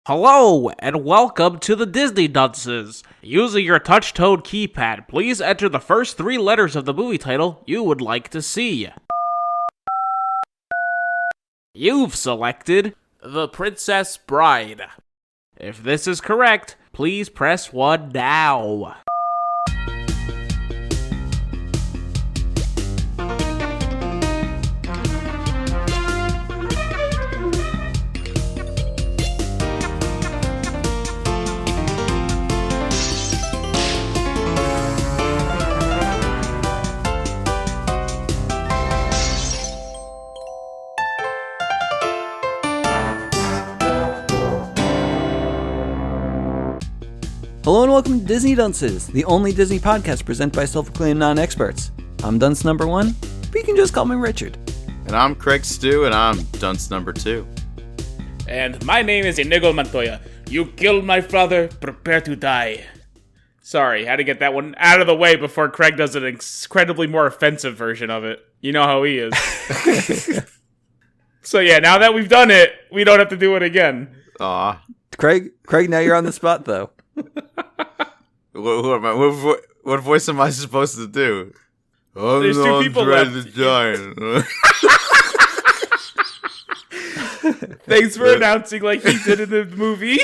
Hello, and welcome to the Disney Dunces. Using your touch-tone keypad, please enter the first 3 letters of the movie title you would like to see. You've selected The Princess Bride. If this is correct, please press 1 now. Hello and welcome to Disney Dunces, the only Disney podcast presented by self-proclaimed non-experts. I'm Dunce number 1, but you can just call me Richard. And I'm Craig Stew, and I'm Dunce number 2. And my name is Inigo Montoya. You killed my father, prepare to die. Sorry, had to get that one out of the way before Craig does an incredibly more offensive version of it. You know how he is. So yeah, now that we've done it, we don't have to do it again. Aw. Craig, now you're on the spot, though. Who am I? What voice am I supposed to do? There's 2 people left. The giant. Thanks for announcing like he did in the movie.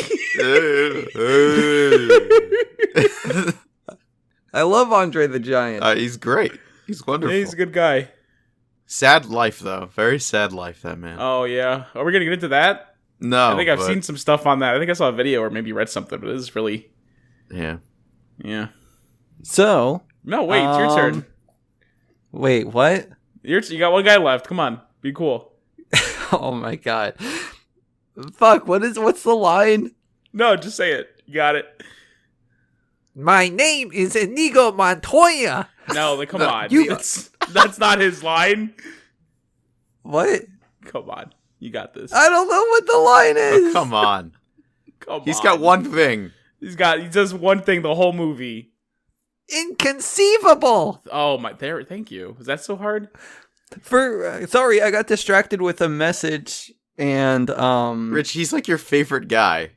I love Andre the Giant. He's great. He's wonderful. Yeah, he's a good guy. Sad life, though. Very sad life, that man. Oh, yeah. Are we going to get into that? No. I think I've seen some stuff on that. I think I saw a video or maybe read something, but it is really... Yeah. Yeah. So... No, wait, it's your turn. Wait, what? You got one guy left. Come on. Be cool. Oh my god. Fuck, what's the line? No, just say it. You got it. My name is Inigo Montoya. No, come on. You... That's not his line. What? Come on. You got this. I don't know what the line is. Oh, come on. He's got one thing. He does one thing the whole movie. Inconceivable. Oh my, thank you. Was that so hard? Sorry, I got distracted with a message and Rich, he's like your favorite guy.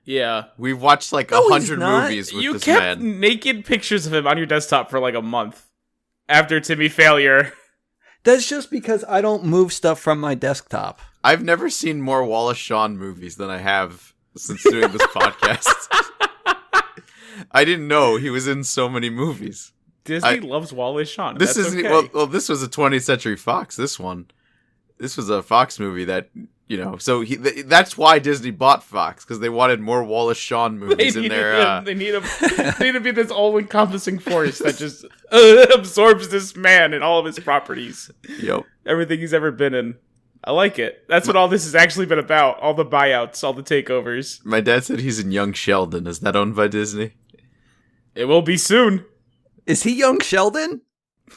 Yeah. We've watched like 100 movies with this man. You kept naked pictures of him on your desktop for like a month after Timmy Failure. That's just because I don't move stuff from my desktop. I've never seen more Wallace Shawn movies than I have since doing this podcast. I didn't know he was in so many movies. Disney loves Wallace Shawn. This is okay. Well, this was a 20th Century Fox. This was a Fox movie that, you know. So that's why Disney bought Fox, because they wanted more Wallace Shawn movies in there. They need to be this all-encompassing force that just absorbs this man and all of his properties. Yep. Everything he's ever been in. I like it. That's what all this has actually been about. All the buyouts, all the takeovers. My dad said he's in Young Sheldon. Is that owned by Disney? It will be soon. Is he Young Sheldon?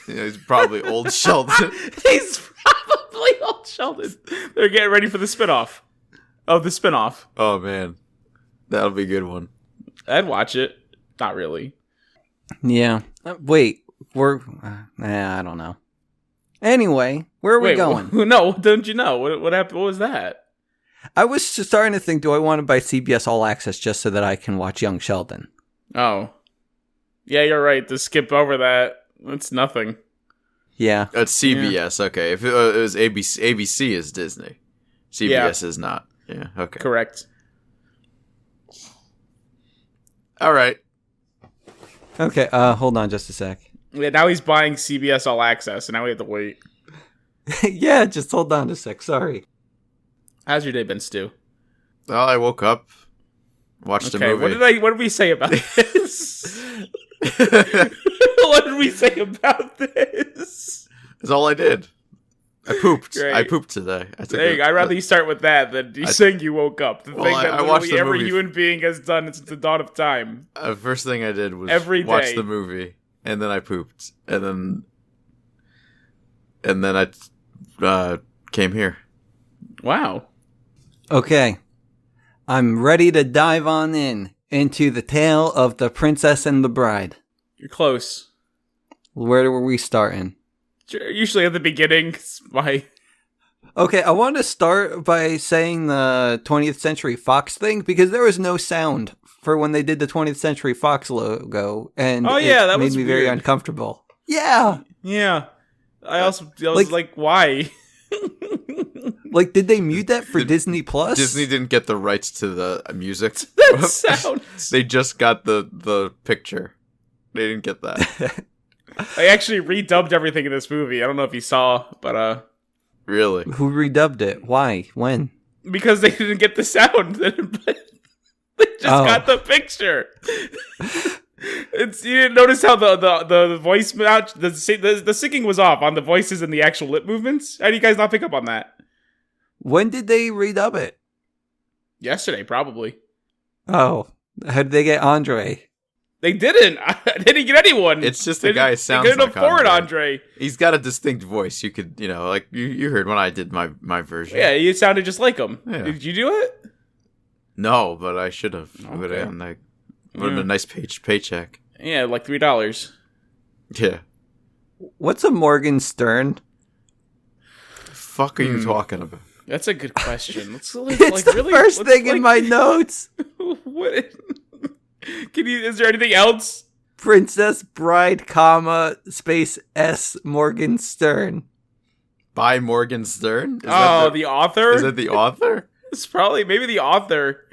Yeah, he's probably Old Sheldon. He's probably Old Sheldon. They're getting ready for the spinoff. Oh, the spinoff. Oh, man. That'll be a good one. I'd watch it. Not really. Yeah. Wait. I don't know. Anyway, where are we going? No, don't you know? What happened? What was that? I was just starting to think, do I want to buy CBS All Access just so that I can watch Young Sheldon? Oh. Yeah, you're right. To skip over that, that's nothing. Yeah. It's CBS, yeah. Okay. If it was ABC is Disney. CBS is not. Yeah, okay. Correct. All right. Okay, hold on just a sec. Yeah, now he's buying CBS All Access, and now we have to wait. Yeah, just hold on a sec. Sorry. How's your day been, Stu? Well, I woke up, watched a movie. What did we say about this? What did we say about this? That's all I did. I pooped. Great. I pooped today. I'd rather you start with that than you saying you woke up. The thing that literally every human being has done since the dawn of time. The first thing I did was day. watch the movie, and then I pooped, and then I came here. Wow. Okay. I'm ready to dive on into the tale of the Princess and the Bride. You're close. Where were we starting? Usually at the beginning. Okay, I want to start by saying the 20th Century Fox thing, because there was no sound for when they did the 20th Century Fox logo, and that made was me very weird. uncomfortable. Yeah! Yeah. I was like, why? Like, did they mute that for Disney Plus? Disney didn't get the rights to the music. That sounds... They just got the picture. They didn't get that. I actually redubbed everything in this movie. I don't know if you saw, but Really? Who redubbed it? Why? When? because they didn't get the sound. They just got the picture. You didn't notice how the voice match, the syncing was off on the voices and the actual lip movements? How do you guys not pick up on that? When did they redub it? Yesterday, probably. Oh, how did they get Andre? They didn't. They didn't get anyone. It's just the guy sounds like Andre. They like couldn't afford Andre. He's got a distinct voice. You could, like you heard when I did my version. Yeah, you sounded just like him. Yeah. Did you do it? No, but I should have. Okay. It would have been a nice paycheck. Yeah, like $3. Yeah. What's a Morgan Stern? The fuck are you talking about? That's a good question. It's the first thing in my notes. What? Is there anything else? Princess Bride, space S Morgan Stern. By Morgan Stern? The author? Is it the author? It's probably maybe the author.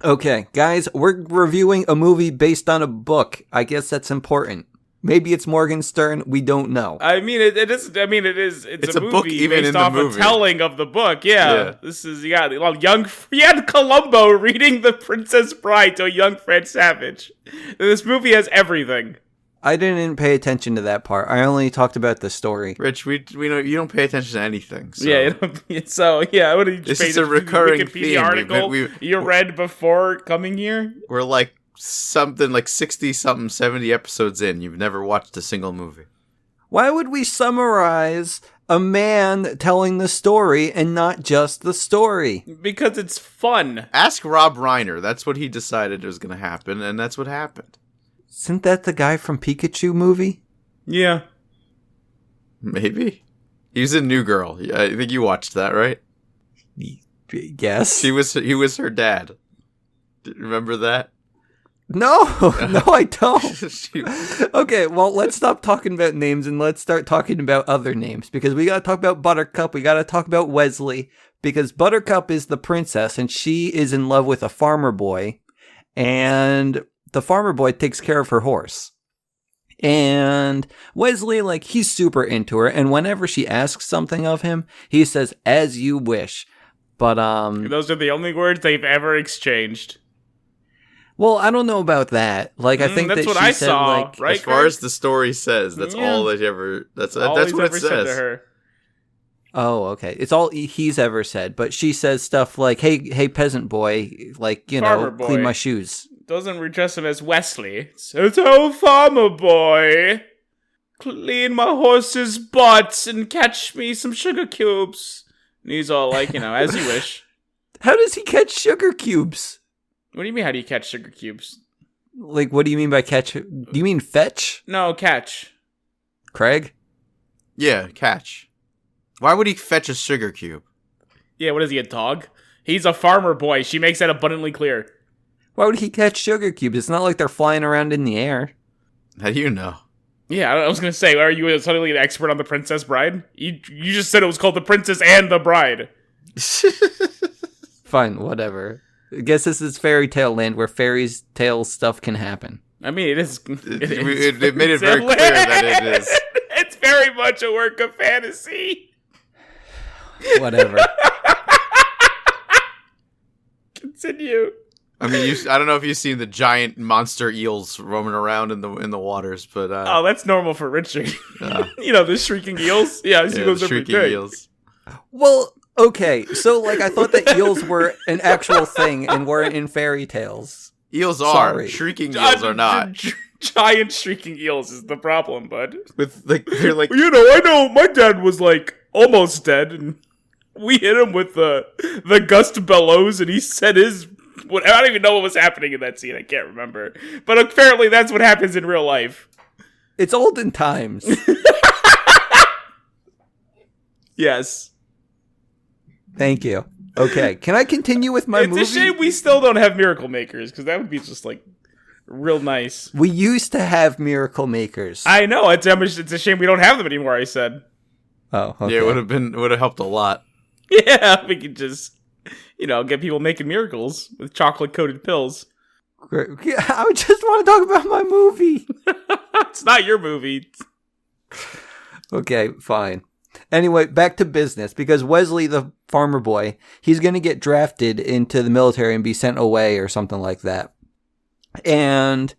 Okay, guys, we're reviewing a movie based on a book. I guess that's important. Maybe it's Morgan Stern. We don't know. I mean, it is. I mean, it is. It's a movie book even based in the off movie. a telling of the book. Yeah. This is you had Columbo reading The Princess Bride to a young Fred Savage. This movie has everything. I didn't pay attention to that part. I only talked about the story. Rich, we know you don't pay attention to anything. So. Yeah. What did you This pay is a recurring Wikipedia theme. article you read before coming here? We're like something like 60-something, 70 episodes in. You've never watched a single movie. Why would we summarize a man telling the story and not just the story? Because it's fun. Ask Rob Reiner. That's what he decided was going to happen, and that's what happened. Isn't that the guy from Pikachu movie? Yeah. Maybe. He was in New Girl. I think you watched that, right? Yes. He was her dad. Remember that? No, I don't. Okay, well, let's stop talking about names and let's start talking about other names, because we gotta talk about Buttercup, we gotta talk about Wesley, because Buttercup is the princess and she is in love with a farmer boy, and the farmer boy takes care of her horse. And Wesley, he's super into her, and whenever she asks something of him, he says, "As you wish." But, those are the only words they've ever exchanged. Well, I don't know about that. I think that's that what she I said, saw, right? As far as the story says, that's all that ever. That's what it said to says. her. Oh, okay. It's all he's ever said, but she says stuff like, "Hey, peasant boy, Farmer boy. clean my shoes." Doesn't address him as Wesley. It's "Oh, farmer boy, clean my horse's butt and catch me some sugar cubes." And he's all like, as you wish. How does he catch sugar cubes? What do you mean, how do you catch sugar cubes? What do you mean by catch? Do you mean fetch? No, catch. Craig? Yeah, catch. Why would he fetch a sugar cube? Yeah, what is he, a dog? He's a farmer boy. She makes that abundantly clear. Why would he catch sugar cubes? It's not like they're flying around in the air. How do you know? Yeah, I was going to say, are you suddenly an expert on The Princess Bride? You just said it was called The Princess and the Bride. Fine, whatever. I guess this is fairy tale land where fairy tale stuff can happen. I mean, it is. It made it very clear that it is. It's very much a work of fantasy. Whatever. Continue. I mean, I don't know if you've seen the giant monster eels roaming around in the waters, but that's normal for Richard. The shrieking eels. Yeah, I see those every shrieking day. eels. Well, okay, so I thought that eels were an actual thing and weren't in fairy tales. Eels are. Sorry. Shrieking eels are not. Giant shrieking eels is the problem, bud. They're like. I know my dad was almost dead, and we hit him with the gust bellows, and he said his. I don't even know what was happening in that scene. I can't remember, but apparently that's what happens in real life. It's olden times. Yes. Thank you. Okay, can I continue with my movie? It's a shame we still don't have Miracle Makers, because that would be just, like, real nice. We used to have Miracle Makers. I know, it's a shame we don't have them anymore, I said. Oh, okay. Yeah, it would have helped a lot. Yeah, we could just, get people making miracles with chocolate-coated pills. Great. Yeah, I just want to talk about my movie. It's not your movie. Okay, fine. Anyway, back to business, because Wesley, the farmer boy, he's going to get drafted into the military and be sent away or something like that. And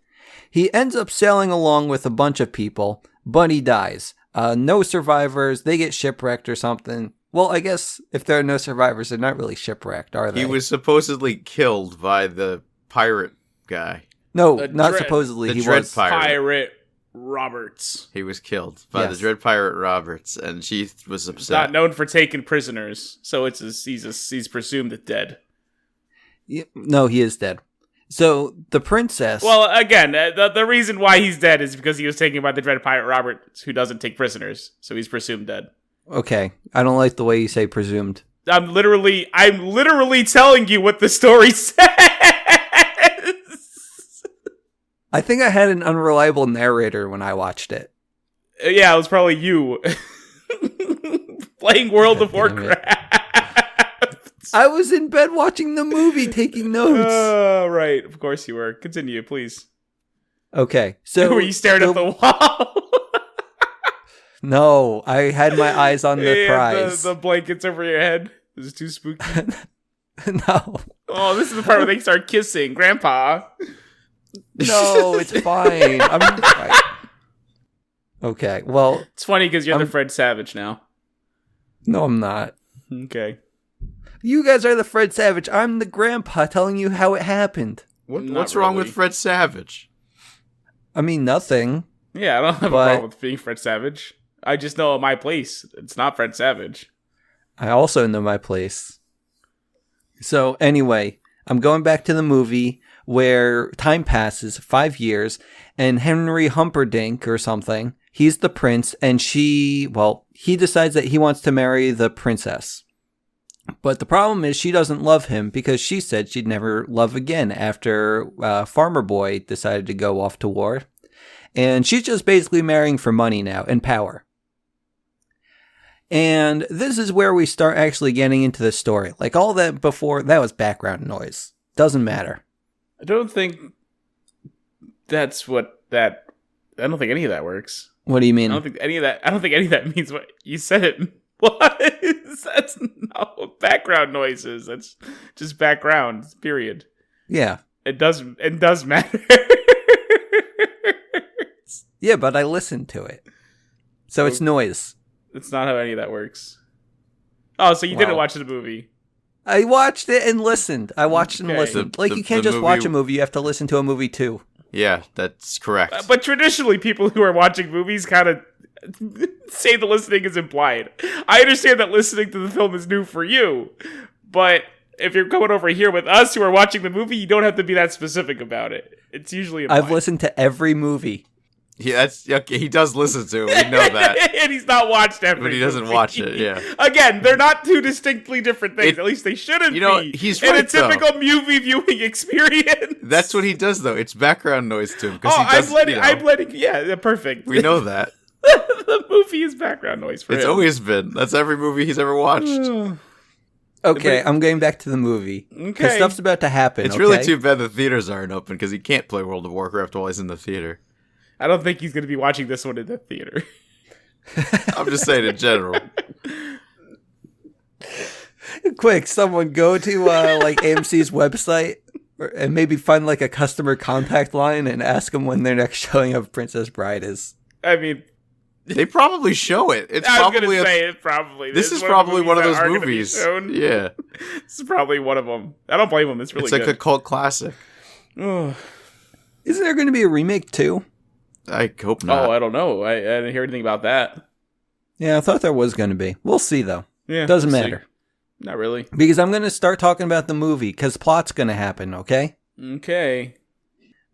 he ends up sailing along with a bunch of people, but he dies. No survivors. They get shipwrecked or something. Well, I guess if there are no survivors, they're not really shipwrecked, are they? He was supposedly killed by the pirate guy. No, not supposedly. The He Dread was. Pirate Roberts. He was killed by the Dread Pirate Roberts, and she was upset. Not known for taking prisoners, so he's presumed dead. No, he is dead. So the princess. Well, again, the reason why he's dead is because he was taken by the Dread Pirate Roberts, who doesn't take prisoners, so he's presumed dead. Okay, I don't like the way you say presumed. I'm literally telling you what the story says. I think I had an unreliable narrator when I watched it. Yeah, it was probably you playing World of Warcraft. I was in bed watching the movie, taking notes. Oh, right. Of course you were. Continue, please. Okay, so were you staring at the wall? No, I had my eyes on the prize. The blankets over your head. Is it too spooky? No. Oh, this is the part where they start kissing, Grandpa. No, it's fine. I'm right. Okay, well... It's funny because you're the Fred Savage now. No, I'm not. Okay. You guys are the Fred Savage. I'm the grandpa telling you how it happened. What's wrong with Fred Savage? I mean, nothing. Yeah, I don't have a problem with being Fred Savage. I just know my place. It's not Fred Savage. I also know my place. So, anyway, I'm going back to the movie where time passes, 5 years, and Henry Humperdinck or something, he's the prince, and he decides that he wants to marry the princess. But the problem is she doesn't love him because she said she'd never love again after Farmer Boy decided to go off to war. And she's just basically marrying for money now and power. And this is where we start actually getting into the story. Like all that before, that was background noise. Doesn't matter. I don't think that's what that... I don't think any of that works. What do you mean? I don't think any of that means what you said it was. That's no background noises. That's just background, period. Yeah. It does matter. Yeah, but I listened to it. So it's noise. That's not how any of that works. Oh, so you didn't watch the movie. I watched it and listened. I watched and listened. You can't just watch a movie. You have to listen to a movie too. Yeah, that's correct. But traditionally, people who are watching movies kind of say the listening is implied. I understand that listening to the film is new for you, but if you're coming over here with us who are watching the movie, you don't have to be that specific about it. It's usually implied. I've listened to every movie. Yeah, that's okay. He does listen to it. We know that. And he's not watched every But he doesn't movie. watch it, yeah. Again, they're not two distinctly different things. At least they shouldn't be. He's in right, a typical movie viewing experience. That's what he does, though. It's background noise to him. I'm letting, yeah, perfect. We know that. The movie is background noise for him. It's always been. That's every movie he's ever watched. Okay, I'm going back to the movie. Okay. Stuff's about to happen, It's really too bad the theaters aren't open, because he can't play World of Warcraft while he's in the theater. I don't think he's going to be watching this one in the theater. I'm just saying in general. Quick, someone go to AMC's website and maybe find a customer contact line and ask them when their next showing of Princess Bride is. I mean, they probably show it. It's I was probably going to say it probably. This is probably one of those movies. Yeah. This is probably one of them. I don't blame him. It's really good. It's like a cult classic. Isn't there going to be a remake too? I hope not. Oh, I don't know. I didn't hear anything about that. Yeah, I thought there was going to be. We'll see, though. Yeah, Doesn't matter. See. Not really. Because I'm going to start talking about the movie, because plot's going to happen, okay? Okay.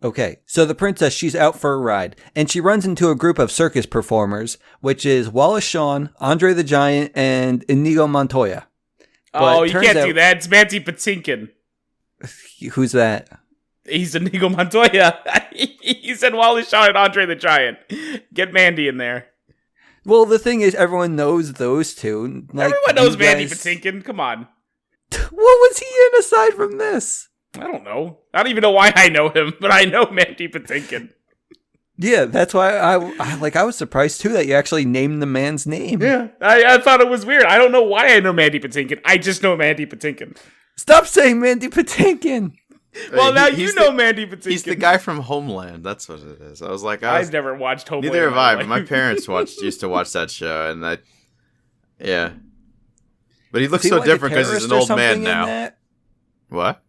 Okay, so the princess, she's out for a ride, and she runs into a group of circus performers, which is Wallace Shawn, Andre the Giant, and Inigo Montoya. Oh, But you turns can't out- do that. It's Mandy Patinkin. Who's that? He's Inigo Montoya. He said Wallace Shawn and Andre the Giant. Get Mandy in there. Well, the thing is, everyone knows those two. Like, Everyone knows you Mandy guys- Patinkin. Come on. What was he in aside from this? I don't know. I don't even know why I know him, but I know Mandy Patinkin. Yeah, that's why I was surprised too that you actually named the man's name. Yeah, I thought it was weird. I don't know why I know Mandy Patinkin. I just know Mandy Patinkin. Stop saying Mandy Patinkin. Well, now He's you know the- Mandy Patinkin. He's the guy from Homeland. That's what it is. I was like, I've never watched Homeland. neither in have I. my But my life. parents used to watch that show, and yeah. But he looks Is he so like a different because he's an terrorist or old man something in now. that? What?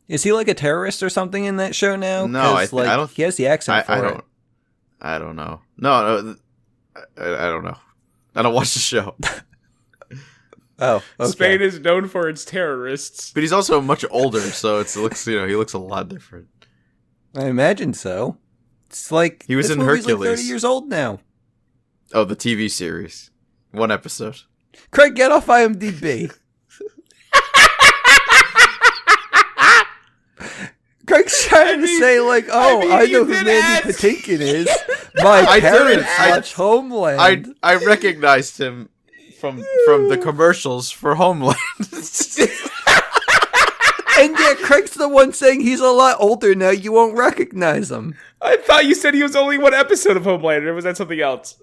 Is he like a terrorist or something in that show now? No, 'Cause, I don't. He has the accent for it. I don't know. No, I don't know. I don't watch the show. Oh, okay. Spain is known for its terrorists. But he's also much older, so he looks a lot different. I imagine so. It's like He was this in movie's Hercules. Like 30 years old now. Oh, the TV series. One episode. Craig, get off IMDb. Greg's trying to say like, I know you who did Mandy ask. Patinkin is. My I parents didn't. watch Homeland. I recognized him from the commercials for Homeland. And yet Craig's the one saying he's a lot older now. You won't recognize him. I thought you said he was only one episode of Homeland, or was that something else?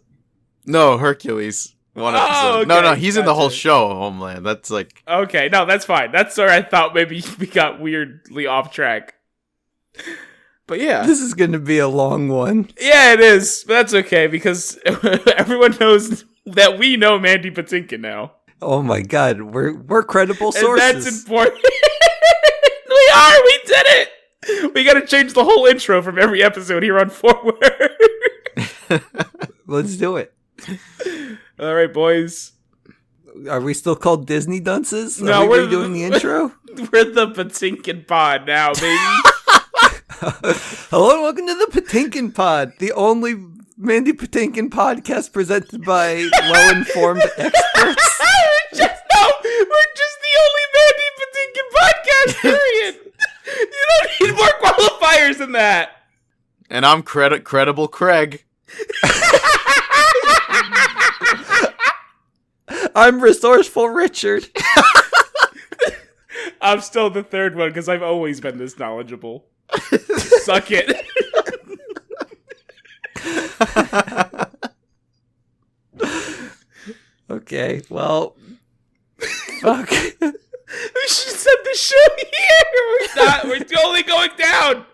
No, Hercules. One Oh, episode. okay, No, he's in the whole gotcha. show, Homeland. That's like Okay, no, that's fine. That's where I thought maybe we got weirdly off track. But yeah. This is going to be a long one. Yeah, it is. But that's okay, because everyone knows that we know Mandy Patinkin now. Oh my God, we're credible And sources. that's important. We did it! We gotta change the whole intro from every episode here on forward. Let's do it. Alright, boys. Are we still called Disney Dunces? No, Are we're we the- doing the intro? We're the Patinkin Pod now, baby. Hello and welcome to the Patinkin Pod, the only Mandy Patinkin podcast presented by well-informed experts. We're just the only Mandy Patinkin podcast, period. You don't need more qualifiers than that. and I'm credible Craig. I'm resourceful Richard. I'm still the third one because I've always been this knowledgeable. Suck it. Okay, well, fuck. We should set the show here. We're only going down.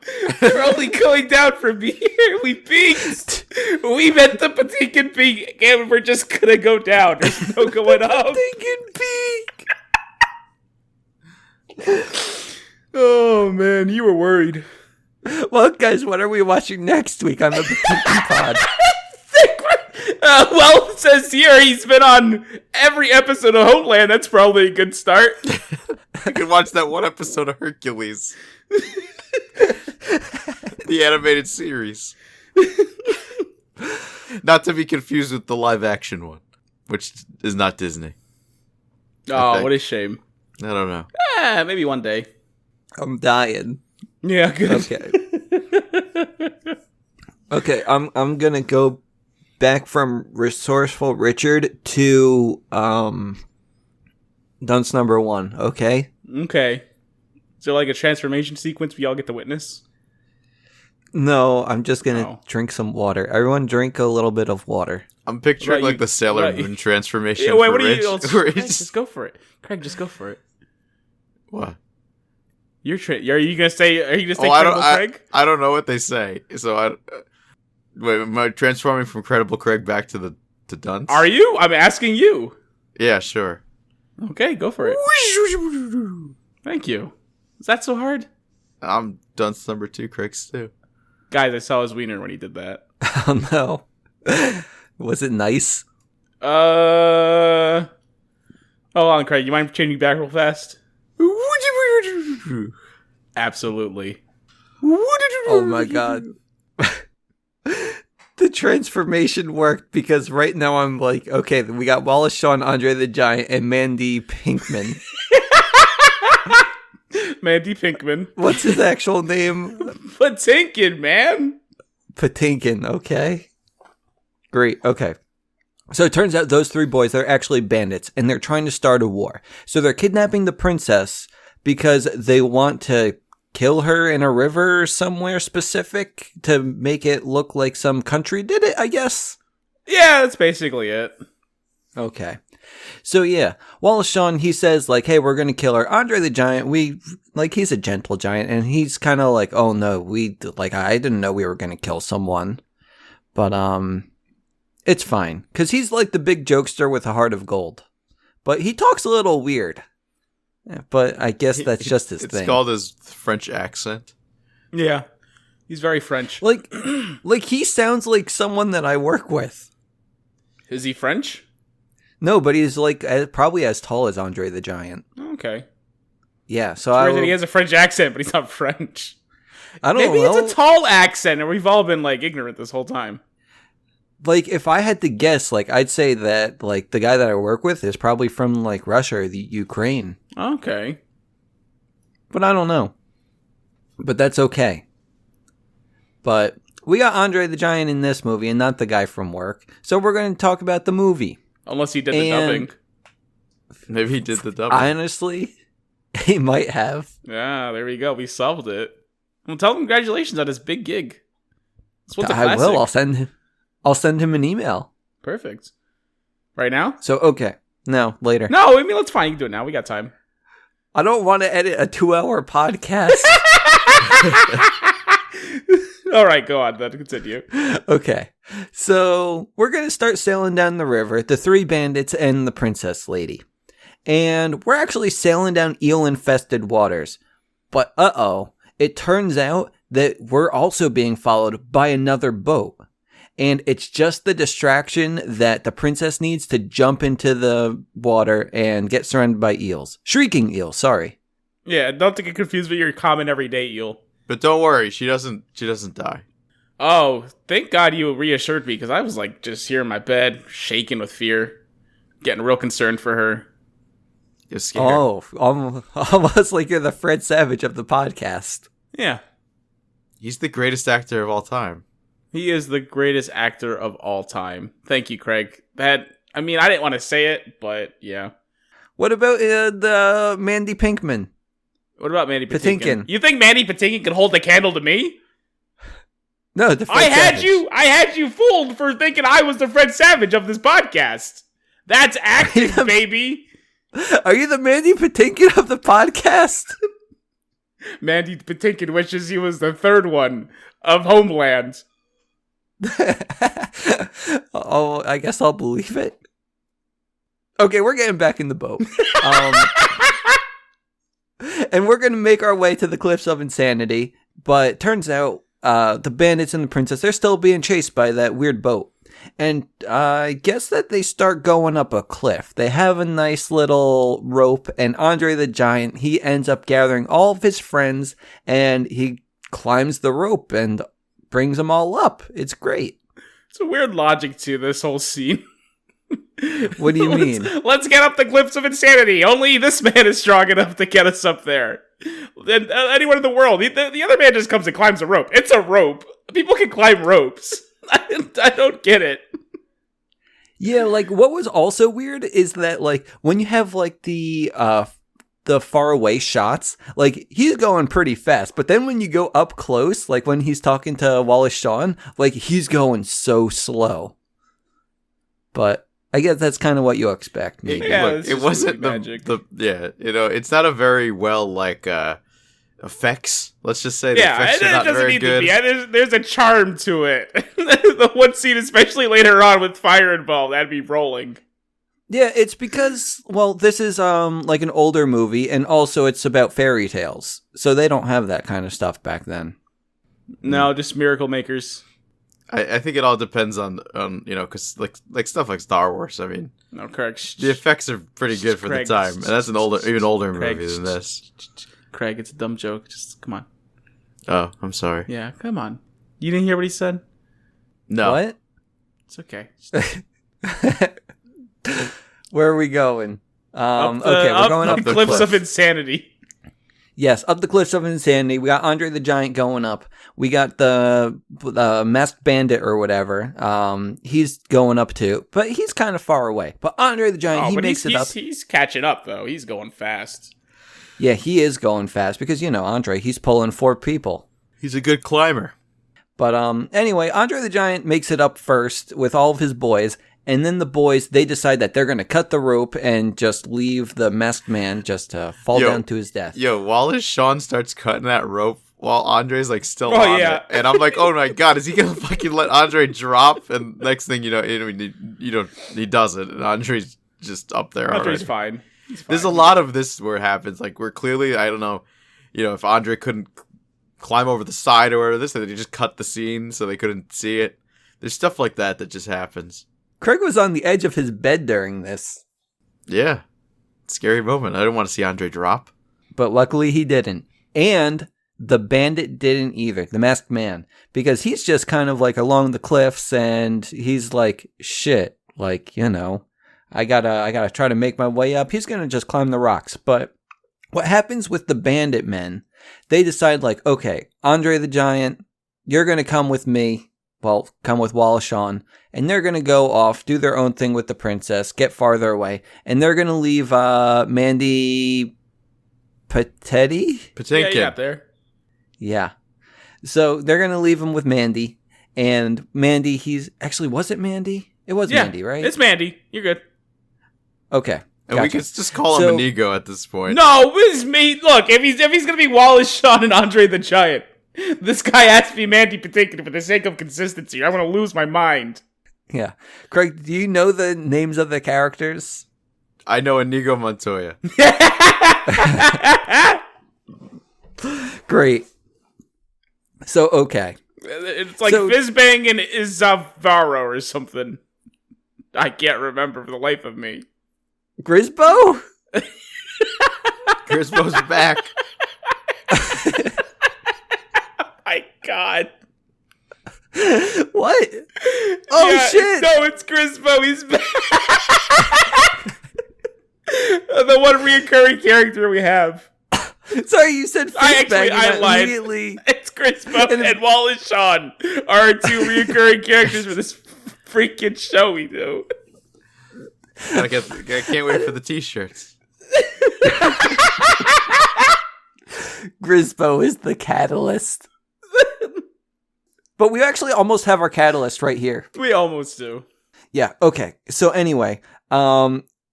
We're only going down from here. We peaked. We met the Patinkin peak, and we're just gonna go down. There's no going up. Patinkin peak. Oh man, you were worried. Well, guys, what are we watching next week on the Patinkin Pod? Well, it says here he's been on every episode of Homeland. That's probably a good start. You can watch that one episode of Hercules. The animated series. Not to be confused with the live action one, which is not Disney. Oh, think. what a shame. I don't know. Maybe one day. I'm dying. Yeah, good. Okay. Okay, I'm gonna go back from resourceful Richard to dunce number 1. Okay. Okay. Is there like a transformation sequence we all get to witness? No, I'm just gonna Oh. drink some water. Everyone, drink a little bit of water. I'm picturing Right, like the Sailor right. Moon transformation. Yeah, wait, for what are Rich, you? where Craig, it's- just go for it. Craig, just go for it. What? Are you gonna say? Are you gonna say Oh, Credible Craig? I don't know what they say. So wait, am I transforming from Credible Craig back to Dunce? Are you? I'm asking you. Yeah, sure. Okay, go for it. Thank you. Is that so hard? I'm Dunce number 2, Craig's too. Guys, I saw his wiener when he did that. Oh no. Was it nice? Hold on, Craig. You mind changing back real fast? Absolutely. Oh my god. The transformation worked because right now I'm like, okay, we got Wallace Shawn, Andre the Giant, and Mandy Pinkman. Mandy Pinkman. What's his actual name? Patinkin, man. Patinkin, okay. Great, okay. So it turns out those 3 boys, they're actually bandits, and they're trying to start a war. So they're kidnapping the princess because they want to kill her in a river somewhere specific to make it look like some country did it, I guess. Yeah, that's basically it. Okay. So yeah, Wallace Shawn, he says like, hey, we're going to kill her. Andre the Giant, he's a gentle giant, and he's kind of like, oh no, I didn't know we were going to kill someone. But, it's fine, because he's like the big jokester with a heart of gold. But he talks a little weird. But I guess that's just his thing. It's called his French accent. Yeah. He's very French. Like he sounds like someone that I work with. Is he French? No, but he's like probably as tall as Andre the Giant. Okay. Yeah, so he has a French accent, but he's not French. I don't know. Maybe it's a tall accent, and we've all been like ignorant this whole time. Like, if I had to guess, like, I'd say that, like, the guy that I work with is probably from, like, Russia or the Ukraine. Okay. But I don't know. But that's okay. But we got Andre the Giant in this movie and not the guy from work. So we're going to talk about the movie. Unless he did the dubbing. Maybe he did the dubbing. Honestly, he might have. Yeah, there we go. We solved it. Well, tell him congratulations on his big gig. This one's a I classic. will. I'll send him an email. Perfect. Right now? So, okay. No, later. No, I mean, that's fine. You can do it now. We got time. I don't want to edit a 2-hour podcast. All right, go on. Then continue. Okay. So, we're going to start sailing down the river, the 3 bandits and the princess lady. And we're actually sailing down eel-infested waters. But, it turns out that we're also being followed by another boat. And it's just the distraction that the princess needs to jump into the water and get surrounded by eels. Shrieking eels, sorry. Yeah, don't get confused with your common everyday eel. But don't worry, she doesn't die. Oh, thank God you reassured me, because I was like just here in my bed, shaking with fear, getting real concerned for her. You're scared. Oh, almost like you're the Fred Savage of the podcast. Yeah. He's the greatest actor of all time. He is the greatest actor of all time. Thank you, Craig. I didn't want to say it, but yeah. What about the Mandy Pinkman? What about Mandy Patinkin? Patinkin. You think Mandy Patinkin can hold a candle to me? No, the Fred Savage. I had you fooled for thinking I was the Fred Savage of this podcast. That's acting, baby. Are you the Mandy Patinkin of the podcast? Mandy Patinkin wishes he was the 3rd one of Homeland. Oh, I guess I'll believe it. Okay, we're getting back in the boat. And we're going to make our way to the Cliffs of Insanity. But turns out the bandits and the princess, they're still being chased by that weird boat. And I guess that they start going up a cliff. They have a nice little rope. And Andre the Giant, he ends up gathering all of his friends. And he climbs the rope and brings them all up. It's great. It's a weird logic to this whole scene. What do you mean? Let's get up the Cliffs of Insanity. Only this man is strong enough to get us up there. And anyone in the world. The other man just comes and climbs a rope. It's a rope. People can climb ropes. I don't get it. Yeah, like, what was also weird is that, like, when you have, like, the far away shots, like, he's going pretty fast, but then when you go up close, like when he's talking to Wallace Shawn, like, he's going so slow. But I guess that's kind of what you expect. Maybe. Yeah, Look, it wasn't magic. It's not a very well effects. Let's just say the effects are not very good. There's a charm to it. The one scene, especially later on with fire involved, that'd be rolling. Yeah, it's because, well, this is like an older movie, and also it's about fairy tales, so they don't have that kind of stuff back then. No, just miracle makers. I think it all depends on because like stuff like Star Wars. I mean, no, Craig. The effects are pretty good for the time, and that's an even older Craig, movie than this. Craig, it's a dumb joke. Just come on. Oh, I'm sorry. Yeah, come on. You didn't hear what he said? No. What? It's okay. Where are we going? Up we're going up the Cliffs of Insanity. Yes, up the cliffs of insanity. We got Andre the Giant going up. We got the masked bandit or whatever. He's going up too, but he's kind of far away. But Andre the Giant, he makes it up. He's catching up though. He's going fast. Yeah, he is going fast because Andre, he's pulling 4 people. He's a good climber. But anyway, Andre the Giant makes it up first with all of his boys. And then the boys, they decide that they're going to cut the rope and just leave the masked man just to fall down to his death. Wallace Shawn starts cutting that rope while Andre's like still on it. And I'm like, oh my God, is he going to fucking let Andre drop? And next thing you know, he doesn't. And Andre's just up there. Andre's fine. He's fine. There's a lot of this where it happens. Like, we're clearly, I don't know, if Andre couldn't climb over the side or whatever, they just cut the scene so they couldn't see it. There's stuff like that just happens. Craig was on the edge of his bed during this. Yeah. Scary moment. I didn't want to see Andre drop. But luckily he didn't. And the bandit didn't either, the masked man. Because he's just kind of like along the cliffs and he's like, shit, like, I gotta try to make my way up. He's gonna just climb the rocks. But what happens with the bandit men, they decide like, okay, Andre the Giant, you're gonna come with me. Well, come with Wallace Shawn, and they're going to go off, do their own thing with the princess, get farther away, and they're going to leave Mandy Patinkin. Yeah, you got there. Yeah. So they're going to leave him with Mandy, and Mandy, was it Mandy? It was Mandy, right? It's Mandy. You're good. Okay. And we can just call him Inigo at this point. No, it's me. Look, if he's going to be Wallace Shawn and Andre the Giant, this guy has to be Mandy Patinkin for the sake of consistency. I'm going to lose my mind. Yeah. Craig, do you know the names of the characters? I know Inigo Montoya. Great. So, okay. It's like Fizzbang and Izavaro or something. I can't remember for the life of me. Grisbo? Grisbo's back. My God. What? Oh, yeah, shit. No, it's Grisbo. He's back. The one reoccurring character we have. Sorry, you said Fizzbang. I lied. Immediately... It's Grisbo and Wallace Shawn are 2 reoccurring characters for this freaking show we do. I can't wait for the t-shirts. Grisbo is the catalyst. But we actually almost have our catalyst right here. We almost do. Yeah, okay. So anyway,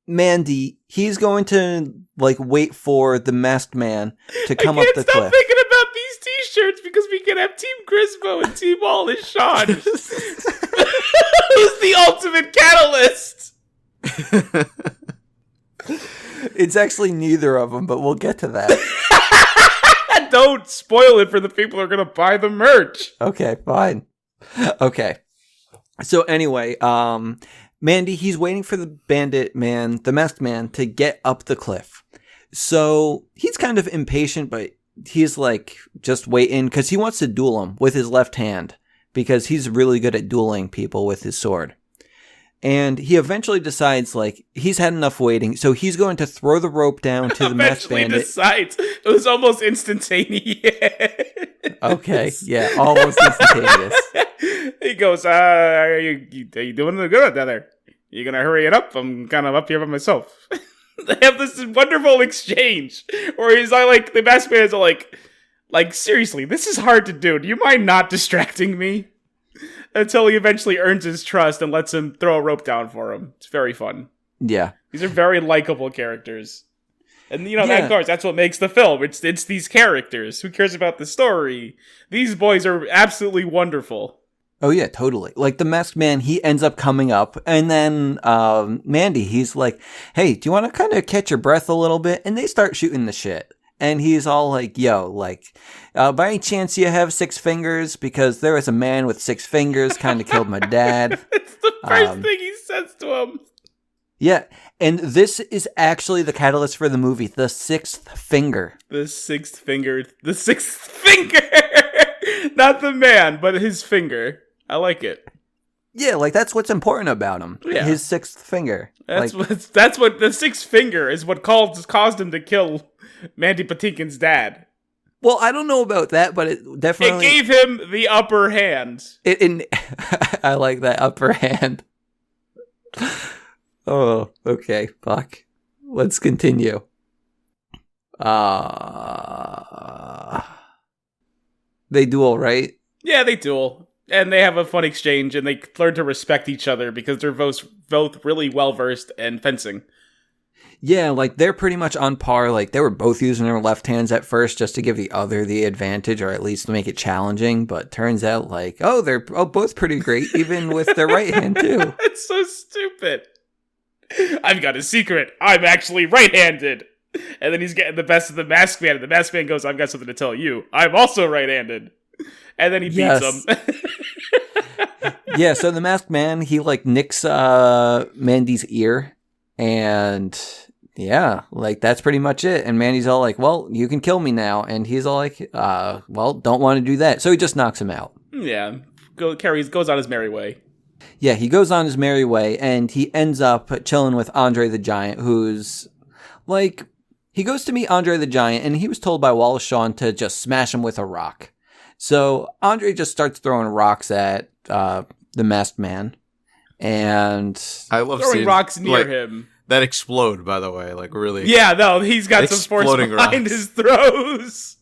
Mandy, he's going to wait for the masked man to come up the cliff. I can't stop thinking about these t-shirts because we can have Team Grisbo and Team Wallace Shawn. Who's the ultimate catalyst? It's actually neither of them, but we'll get to that. Don't spoil it for the people who are going to buy the merch. Okay, fine. Okay. So anyway, Mandy, he's waiting for the bandit man, the masked man, to get up the cliff. So he's kind of impatient, but he's just waiting because he wants to duel him with his left hand because he's really good at dueling people with his sword. And he eventually decides, he's had enough waiting, so he's going to throw the rope down to the masked bandit. Decides. It was almost instantaneous. Okay, yeah, almost instantaneous. He goes, are you doing the good down there? You gonna hurry it up? I'm kind of up here by myself. They have this wonderful exchange where he's the masked bandits are seriously, this is hard to do. Do you mind not distracting me? Until he eventually earns his trust and lets him throw a rope down for him. It's very fun. Yeah. These are very likable characters. And, of course, that's what makes the film. It's these characters. Who cares about the story? These boys are absolutely wonderful. Oh, yeah, totally. The masked man, he ends up coming up. And then Mandy, he's like, hey, do you want to kind of catch your breath a little bit? And they start shooting the shit. And he's all yo, by any chance you have 6 fingers? Because there was a man with 6 fingers kind of killed my dad. It's the first thing he says to him. Yeah, and this is actually the catalyst for the movie, the 6th finger. The 6th finger. The 6th finger! Not the man, but his finger. I like it. Yeah, that's what's important about him. Yeah. His 6th finger. That's what the 6th finger is what caused him to kill Mandy Patinkin's dad. Well, I don't know about that, but it definitely... It gave him the upper hand. I like that upper hand. Oh, okay, fuck. Let's continue. They duel, right? Yeah, they duel. And they have a fun exchange, and they learn to respect each other because they're both really well-versed in fencing. Yeah, like, they're pretty much on par. Like, they were both using their left hands at first just to give the other the advantage, or at least make it challenging. But turns out, like, they're both pretty great, even with their right hand, too. It's so stupid. I've got a secret. I'm actually right-handed. And then he's getting the best of the masked man, and the masked man goes, I've got something to tell you. I'm also right-handed. And then he beats him. Yeah, so the masked man, he, like, nicks Mandy's ear, and... yeah, like, that's pretty much it. And Mandy's all like, well, you can kill me now. And he's all like, well, don't want to do that. So he just knocks him out. Yeah, goes on his merry way. Yeah, he goes on his merry way, and he ends up chilling with Andre the Giant, who's, like, he goes to meet Andre the Giant, and he was told by Wallace Shawn to just smash him with a rock. So Andre just starts throwing rocks at the masked man. And I love throwing seeing, rocks near like, him. That explode, by the way, like, really. Yeah, no, he's got some force behind rocks. his throws.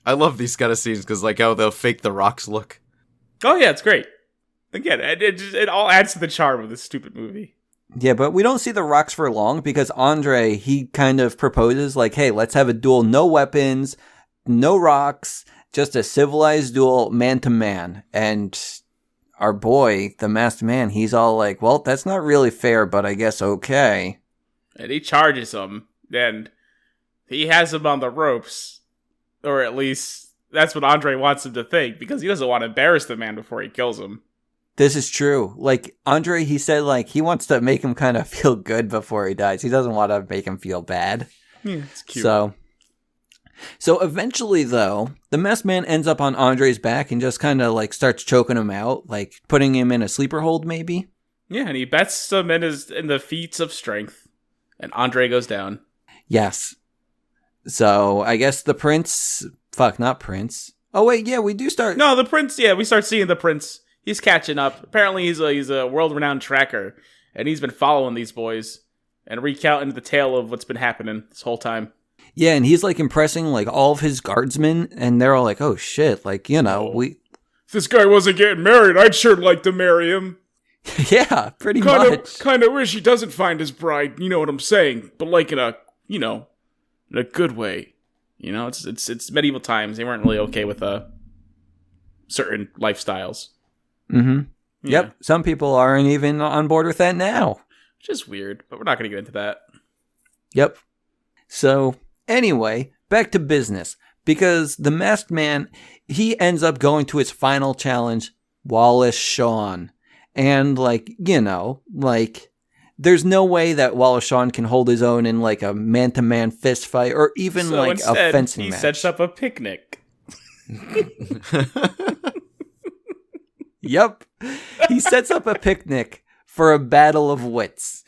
I love these kind of scenes because, like, how they'll fake the rocks look. Oh, yeah, it's great. Again, it all adds to the charm of this stupid movie. Yeah, but we don't see the rocks for long because Andre, he kind of proposes, like, hey, let's have a duel, no weapons, no rocks, just a civilized duel, man to man. And our boy, the masked man, he's all like, well, that's not really fair, but I guess okay. And he charges him, and he has him on the ropes. Or at least, that's what Andre wants him to think, because he doesn't want to embarrass the man before he kills him. This is true. Like, Andre, he said, like, he wants to make him kind of feel good before he dies. He doesn't want to make him feel bad. It's cute. So eventually, though, the masked man ends up on Andre's back and just kind of, like, starts choking him out, like, putting him in a sleeper hold, maybe? Yeah, and he bets him in the feats of strength. And Andre goes down. Yes. So, I guess the prince... Fuck, not prince. Oh, wait, yeah, we do start... No, the prince, yeah, we start seeing the prince. He's catching up. Apparently, he's a world-renowned tracker. And he's been following these boys. And recounting the tale of what's been happening this whole time. Yeah, and he's, like, impressing, like, all of his guardsmen. And they're all like, oh, shit, like, you know, we... If this guy wasn't getting married, I'd sure like to marry him. Yeah, pretty much. Kind of wish he doesn't find his bride, you know what I'm saying? But like in a good way. You know, it's medieval times. They weren't really okay with certain lifestyles. Mm-hmm. Yeah. Yep, some people aren't even on board with that now. Which is weird, but we're not going to get into that. Yep. So, anyway, back to business. Because the masked man, he ends up going to his final challenge, Wallace Shawn. And, like, you know, like, there's no way that Wallace Shawn can hold his own in, like, a man-to-man fist fight or even, so like, instead, a fencing match. He sets up a picnic. Yep. He sets up a picnic for a battle of wits.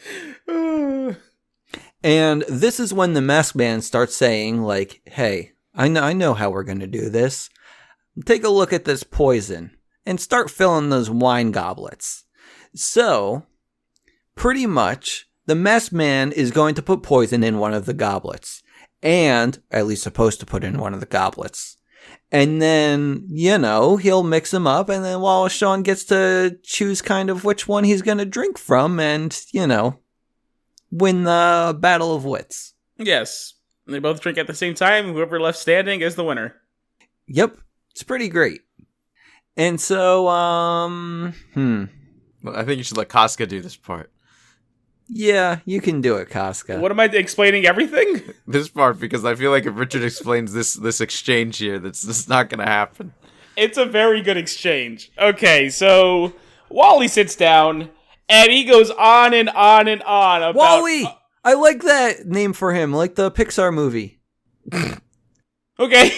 And this is when the masked man starts saying, like, hey, I know how we're going to do this. Take a look at this poison. And start filling those wine goblets. So, pretty much, the masked man is going to put poison in one of the goblets. And, at least supposed to put in one of the goblets. And then, you know, he'll mix them up, and then Wallace Shawn gets to choose kind of which one he's going to drink from, and, you know, win the battle of wits. Yes. They both drink at the same time. Whoever left standing is the winner. Yep. It's pretty great. And so, Well, I think you should let Casca do this part. Yeah, you can do it, Casca. What am I explaining everything? This part, because I feel like if Richard explains this exchange here, that's not going to happen. It's a very good exchange. Okay, so Wally sits down, and he goes on and on and on about... Wally! I like that name for him, like the Pixar movie. Okay.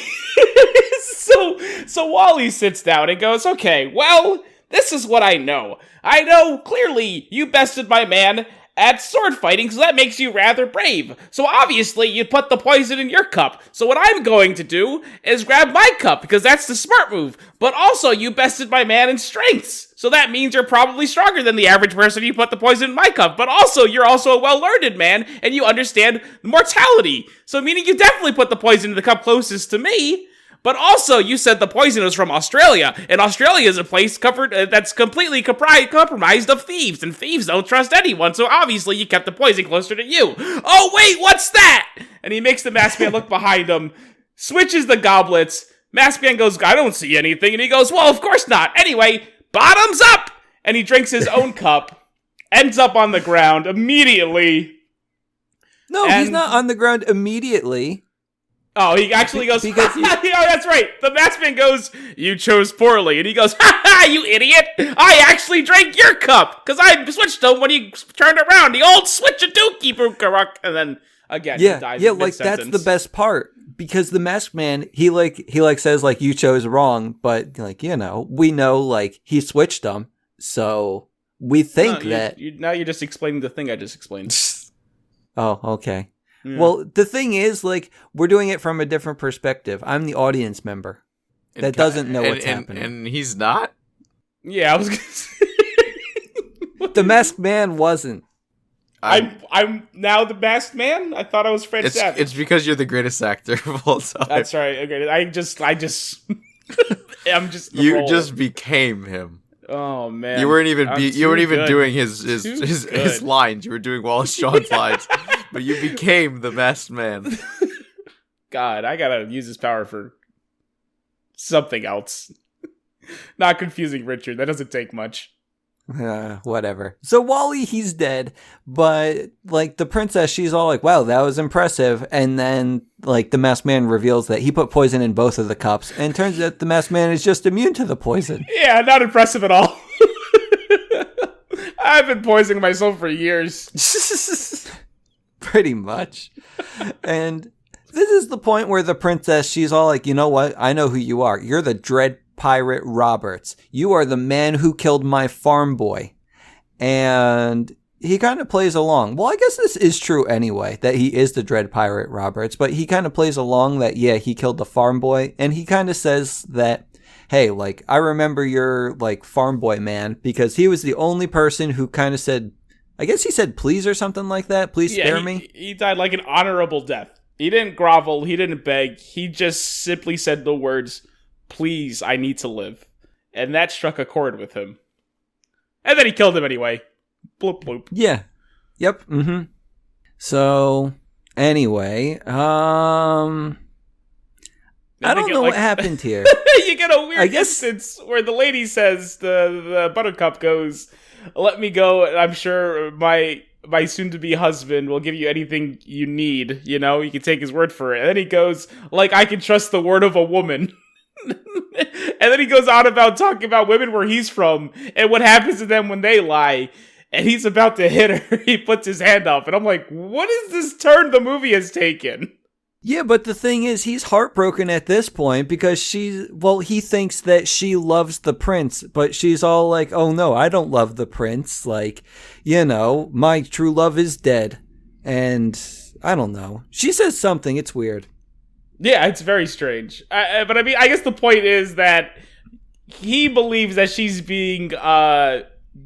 So Wally sits down and goes, okay, well, this is what I know. I know, clearly, you bested my man, at sword fighting, so that makes you rather brave. So obviously, you'd put the poison in your cup. So what I'm going to do is grab my cup, because that's the smart move. But also, you bested my man in strengths. So that means you're probably stronger than the average person if you put the poison in my cup. But also, you're also a well-learned man, and you understand mortality. So meaning you definitely put the poison in the cup closest to me. But also, you said the poison was from Australia, and Australia is a place covered that's completely compromised of thieves, and thieves don't trust anyone, so obviously you kept the poison closer to you. Oh, wait, what's that? And he makes the masked man look behind him, switches the goblets. Masked man goes, I don't see anything, and he goes, well, of course not. Anyway, bottoms up! And he drinks his own cup, ends up on the ground immediately. No, he's not on the ground immediately. Oh, he actually goes, yeah, that's right. The masked goes, you chose poorly. And he goes, ha ha, you idiot. I actually drank your cup because I switched them when you turned around. The old switch-a-dookie, bookaruk. And then, again, he dies yeah, like, that's the best part. Because the masked man, he says, like, you chose wrong. But, like, you know, we know, like, he switched them. So, we think that... now you're just explaining the thing I just explained. Oh, okay. Yeah. Well, the thing is, like, we're doing it from a different perspective. I'm the audience member that doesn't know what's happening. And he's not? Yeah, I was going to say. The masked man wasn't. I'm now the masked man? I thought I was Fred Savage. It's because you're the greatest actor of all time. That's right. Okay, I'm just You role. Just became him. Oh man. You weren't even doing his lines. You were doing Wallace Shawn's lines. But you became the masked man. God, I gotta use this power for something else. Not confusing Richard. That doesn't take much. Whatever. So Wally, he's dead. But, like, the princess, she's all like, wow, that was impressive. And then, like, the masked man reveals that he put poison in both of the cups. And turns out the masked man is just immune to the poison. Yeah, not impressive at all. I've been poisoning myself for years. Pretty much. And this is the point where the princess, she's all like, you know what? I know who you are. You're the Dread Pirate Roberts. You are the man who killed my farm boy. And he kind of plays along. Well, I guess this is true anyway, that he is the Dread Pirate Roberts. But he kind of plays along that, yeah, he killed the farm boy. And he kind of says that, hey, like, I remember your, like, farm boy man. Because he was the only person who kind of said, I guess he said please or something like that. Please spare me. He died like an honorable death. He didn't grovel. He didn't beg. He just simply said the words, please, I need to live. And that struck a chord with him. And then he killed him anyway. Bloop, bloop. Yeah. Yep. Mm-hmm. So, anyway, I don't know what happened here. You get a weird instance where the lady says, the buttercup goes, let me go, and I'm sure my soon-to-be husband will give you anything you need, you know? You can take his word for it. And then he goes, like, I can trust the word of a woman. And then he goes on about talking about women where he's from, and what happens to them when they lie. And he's about to hit her. He puts his hand up, and I'm like, what is this turn the movie has taken? Yeah, but the thing is, he's heartbroken at this point because he thinks that she loves the prince, but she's all like, oh no, I don't love the prince. Like, you know, my true love is dead. And I don't know. She says something. It's weird. Yeah, it's very strange. But I mean, I guess the point is that he believes that she's being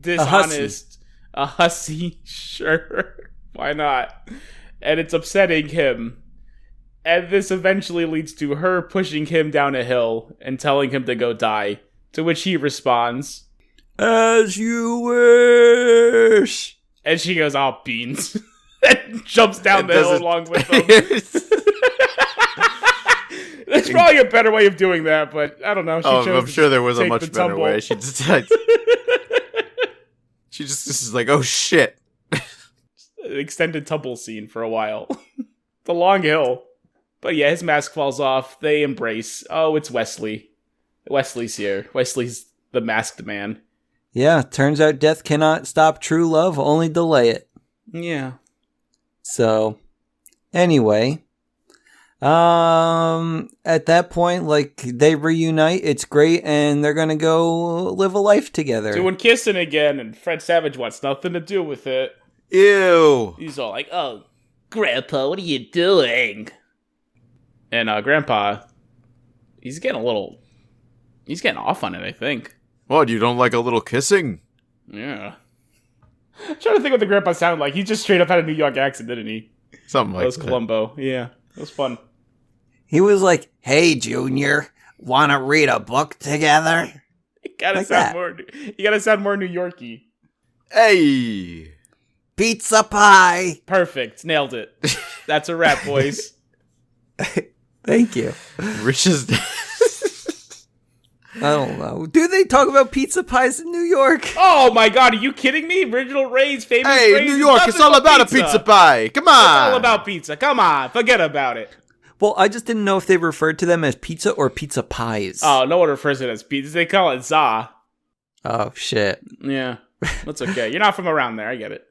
dishonest. A hussy. Sure. Why not? And it's upsetting him. And this eventually leads to her pushing him down a hill and telling him to go die. To which he responds, as you wish. And she goes, oh, beans. And jumps down the hill along with him. There's probably a better way of doing that, but I don't know. I'm sure there was a much better way. She just is like, oh shit. An extended tumble scene for a while. It's a long hill. But yeah, his mask falls off. They embrace. Oh, it's Wesley. Wesley's here. Wesley's the masked man. Yeah, turns out death cannot stop true love, only delay it. Yeah. So, anyway, at that point, like, they reunite, it's great, and they're gonna go live a life together. Doing kissing again, and Fred Savage wants nothing to do with it. Ew. He's all like, "Oh, Grandpa, what are you doing?" And Grandpa, he's getting off on it, I think. What, you don't like a little kissing? Yeah. I'm trying to think what the grandpa sounded like. He just straight up had a New York accent, didn't he? Something like that. That was Columbo. Yeah, it was fun. He was like, "Hey, Junior, want to read a book together?" You gotta sound more New Yorky. Hey! Pizza pie. Perfect. Nailed it. That's a wrap, boys. Thank you. Rich's... I don't know. Do they talk about pizza pies in New York? Oh my god, are you kidding me? Original Ray's famous Hey, Ray's New York, it's all about a pizza pie. Come on. It's all about pizza. Come on, forget about it. Well, I just didn't know if they referred to them as pizza or pizza pies. Oh, no one refers to it as pizza. They call it za. Oh, shit. Yeah, that's okay. You're not from around there. I get it.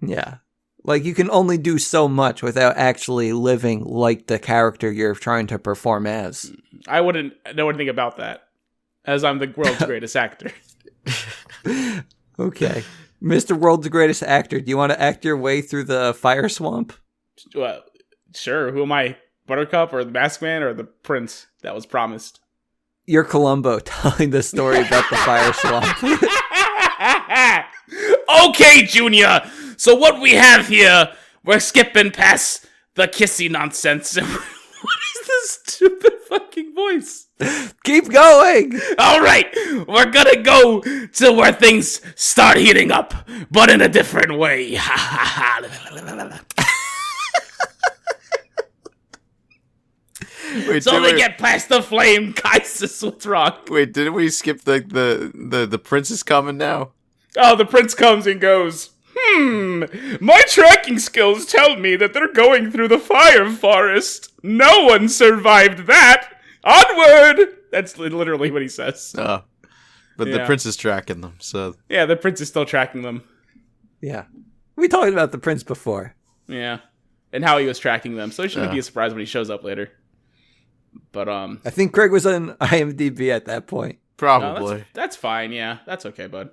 Yeah. Like, you can only do so much without actually living like the character you're trying to perform as. I wouldn't know anything about that, as I'm the world's greatest actor. Okay. Mr. World's Greatest Actor, do you want to act your way through the fire swamp? Well, sure. Who am I? Buttercup or the Masked Man or the Prince that was promised? You're Columbo telling the story about the fire swamp. Okay, Junior. So what we have here, we're skipping past the kissy nonsense. What is this stupid fucking voice? Keep going! All right, we're gonna go to where things start heating up, but in a different way. Wait, So they get past the flame. Guys, what's wrong? Wait, didn't we skip the prince is coming now? Oh, the prince comes and goes, my tracking skills tell me that they're going through the fire forest. No one survived that. Onward! That's literally what he says. But the prince is tracking them, so... Yeah, the prince is still tracking them. Yeah. We talked about the prince before. Yeah. And how he was tracking them, so it shouldn't be a surprise when he shows up later. But, I think Craig was on IMDb at that point. Probably. No, that's fine, yeah. That's okay, bud.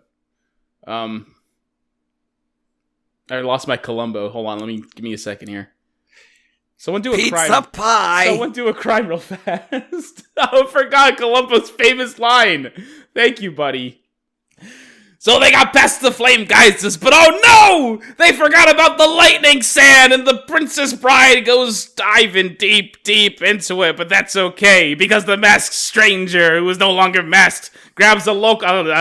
I lost my Columbo. Hold on, give me a second here. Someone do a crime. Pizza pie! Someone do a crime real fast. Oh, I forgot Columbo's famous line. Thank you, buddy. So they got past the flame geysers, but oh no! They forgot about the lightning sand, and the Princess Bride goes diving deep into it, but that's okay, because the masked stranger, who is no longer masked, grabs a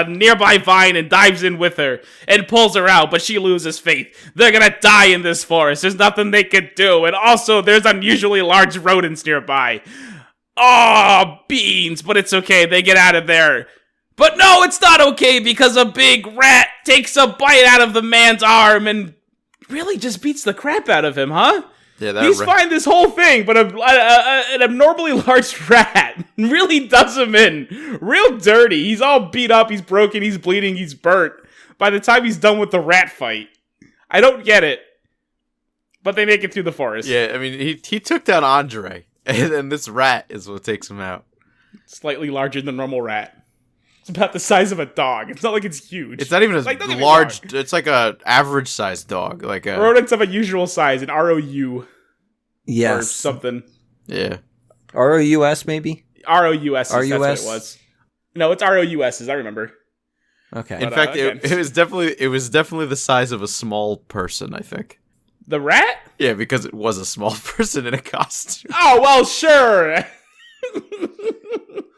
nearby vine and dives in with her, and pulls her out, but she loses faith. They're gonna die in this forest, there's nothing they can do, and also there's unusually large rodents nearby. Oh, beans, but it's okay, they get out of there. But no, it's not okay because a big rat takes a bite out of the man's arm and really just beats the crap out of him, huh? Yeah, He's fine this whole thing, but an abnormally large rat really does him in. Real dirty. He's all beat up, he's broken, he's bleeding, he's burnt. By the time he's done with the rat fight. I don't get it. But they make it through the forest. Yeah, I mean, he took down Andre, and then this rat is what takes him out. Slightly larger than normal rat. It's about the size of a dog. It's not like it's huge. It's not even as large. It's like a average sized dog. Like a rodents of a usual size, an ROU. Yes. Or something. Yeah. ROUS maybe? ROUS. That's what it was. No, it's ROUS's, I remember. Okay. In fact, it was definitely the size of a small person, I think. The rat? Yeah, because it was a small person in a costume. Oh, well, sure.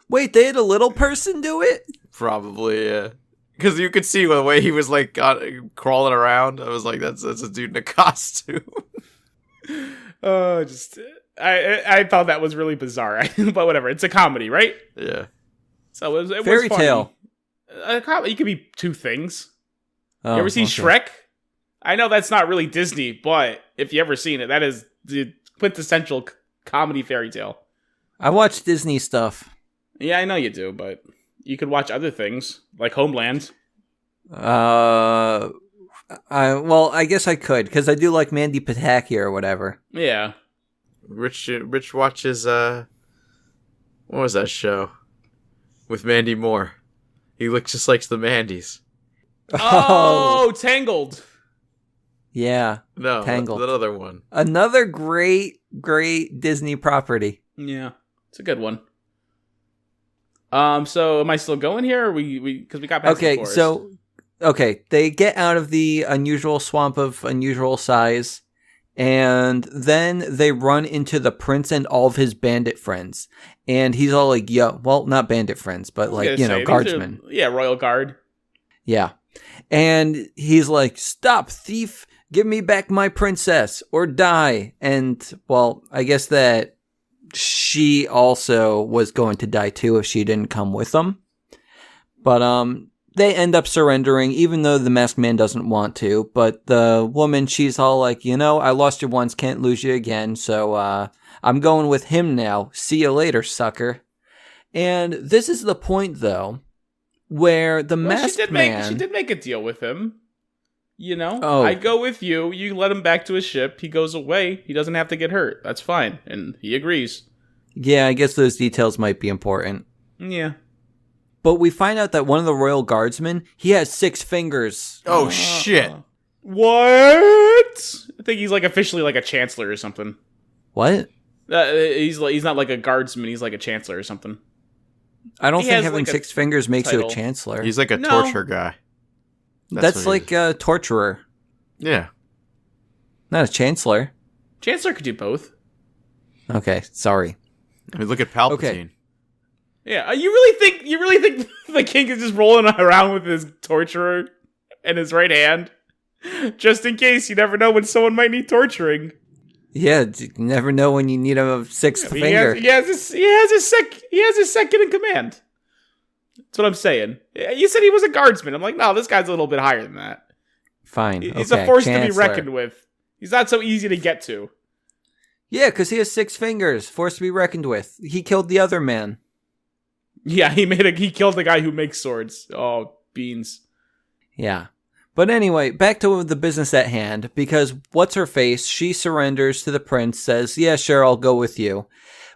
Wait, they had a little person do it? Probably, yeah. Because you could see the way he was like crawling around. I was like, that's a dude in a costume. I thought that was really bizarre. But whatever, it's a comedy, right? Yeah. So it was Fairy funny. tale. A comedy could be two things. You ever seen Shrek? I know that's not really Disney, but if you ever seen it, that is the quintessential comedy fairy tale. I watch Disney stuff. Yeah, I know you do, but you could watch other things, like Homeland. I guess I could, because I do like Mandy Patinkin or whatever. Yeah. Rich watches, what was that show? With Mandy Moore. He looks just like the Mandys. Oh, Tangled. Yeah. No, Tangled. that other one. Another great Disney property. Yeah, it's a good one. So am I still going here? Or we because we got past the forest. They get out of the unusual swamp of unusual size, and then they run into the prince and all of his bandit friends. And he's all like, yo, well, not bandit friends, but guardsmen. Royal Guard. Yeah. And he's like, stop, thief, give me back my princess or die. And, well, I guess that she also was going to die too if she didn't come with them. But they end up surrendering, even though the masked man doesn't want to. But the woman, she's all like, I lost you once, can't lose you again. So I'm going with him now. See you later, sucker. And this is the point, though, where the masked man... She did make a deal with him. Oh. I go with you. You let him back to his ship. He goes away. He doesn't have to get hurt. That's fine. And he agrees. Yeah, I guess those details might be important. Yeah. But we find out that one of the royal guardsmen, he has 6 fingers. Oh, shit. What? I think he's officially like a chancellor or something. What? He's not like a guardsman. He's like a chancellor or something. I don't think having 6 fingers makes title. you a chancellor. He's like a torture guy. That's like a torturer. Yeah. Not a chancellor. Chancellor could do both. Okay, sorry. I mean, look at Palpatine. Okay. Yeah, you really think the king is just rolling around with his torturer in his right hand? Just in case, you never know when someone might need torturing. Yeah, you never know when you need a 6th finger. He has his second in command. That's what I'm saying. You said he was a guardsman. I'm like, no, this guy's a little bit higher than that. Fine. He's a force to be reckoned with. He's not so easy to get to. Yeah, because he has 6 fingers. Force to be reckoned with. He killed the other man. Yeah, he killed the guy who makes swords. Oh, beans. Yeah. But anyway, back to the business at hand, because what's-her-face, she surrenders to the prince, says, yeah, sure, I'll go with you.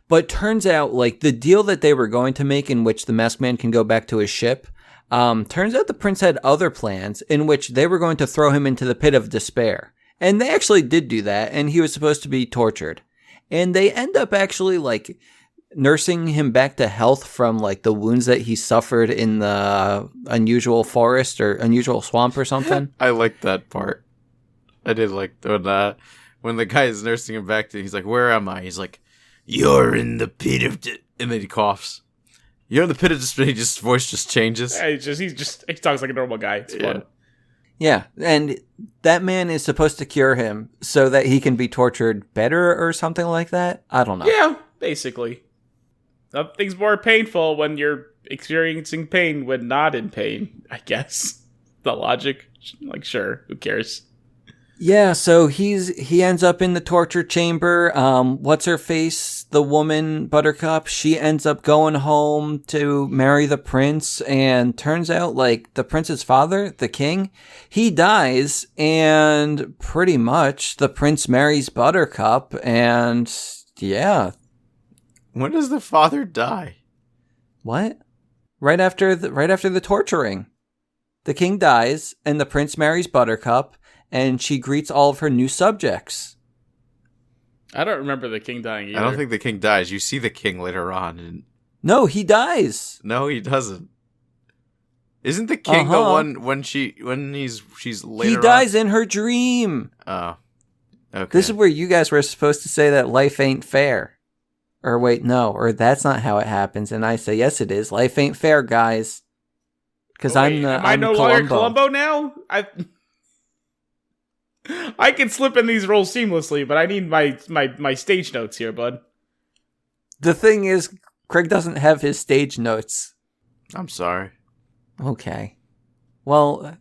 But turns out, the deal that they were going to make in which the masked man can go back to his ship, turns out the prince had other plans in which they were going to throw him into the pit of despair. And they actually did do that, and he was supposed to be tortured. And they end up actually, nursing him back to health from the wounds that he suffered in the unusual forest or unusual swamp or something. I like that part. I did like when the guy is nursing him back to, he's like, where am I? He's like, you're in the pit of and then he coughs. You're in the pit of despair. His voice just changes. Yeah, he talks like a normal guy. It's fun. Yeah, and that man is supposed to cure him so that he can be tortured better or something like that. I don't know. Yeah, basically. Nothing's more painful when you're experiencing pain when not in pain, I guess. The logic. Sure, who cares? Yeah, so he ends up in the torture chamber. What's-her-face, the woman, Buttercup, she ends up going home to marry the prince, and turns out, the prince's father, the king, he dies, and pretty much the prince marries Buttercup, and yeah. When does the father die? What? Right after the torturing. The king dies, and the prince marries Buttercup, and she greets all of her new subjects. I don't remember the king dying either. I don't think the king dies. You see the king later on. And... No, he dies. No, he doesn't. Isn't the king the one when she's later on? He dies in her dream. Oh. Okay. This is where you guys were supposed to say that life ain't fair. Or wait, no, or that's not how it happens. And I say, yes, it is. Life ain't fair, guys. Because I'm no longer Columbo now? I can slip in these roles seamlessly, but I need my stage notes here, bud. The thing is, Craig doesn't have his stage notes. I'm sorry. Okay. Well,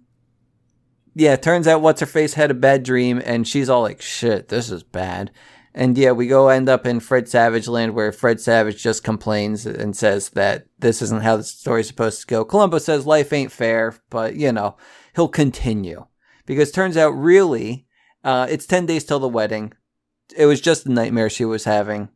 yeah, it turns out What's-Her-Face had a bad dream, and she's all like, shit, this is bad. And yeah, we end up in Fred Savage land, where Fred Savage just complains and says that this isn't how the story's supposed to go. Columbo says life ain't fair, but, he'll continue. Because turns out, really, it's 10 days till the wedding. It was just a nightmare she was having.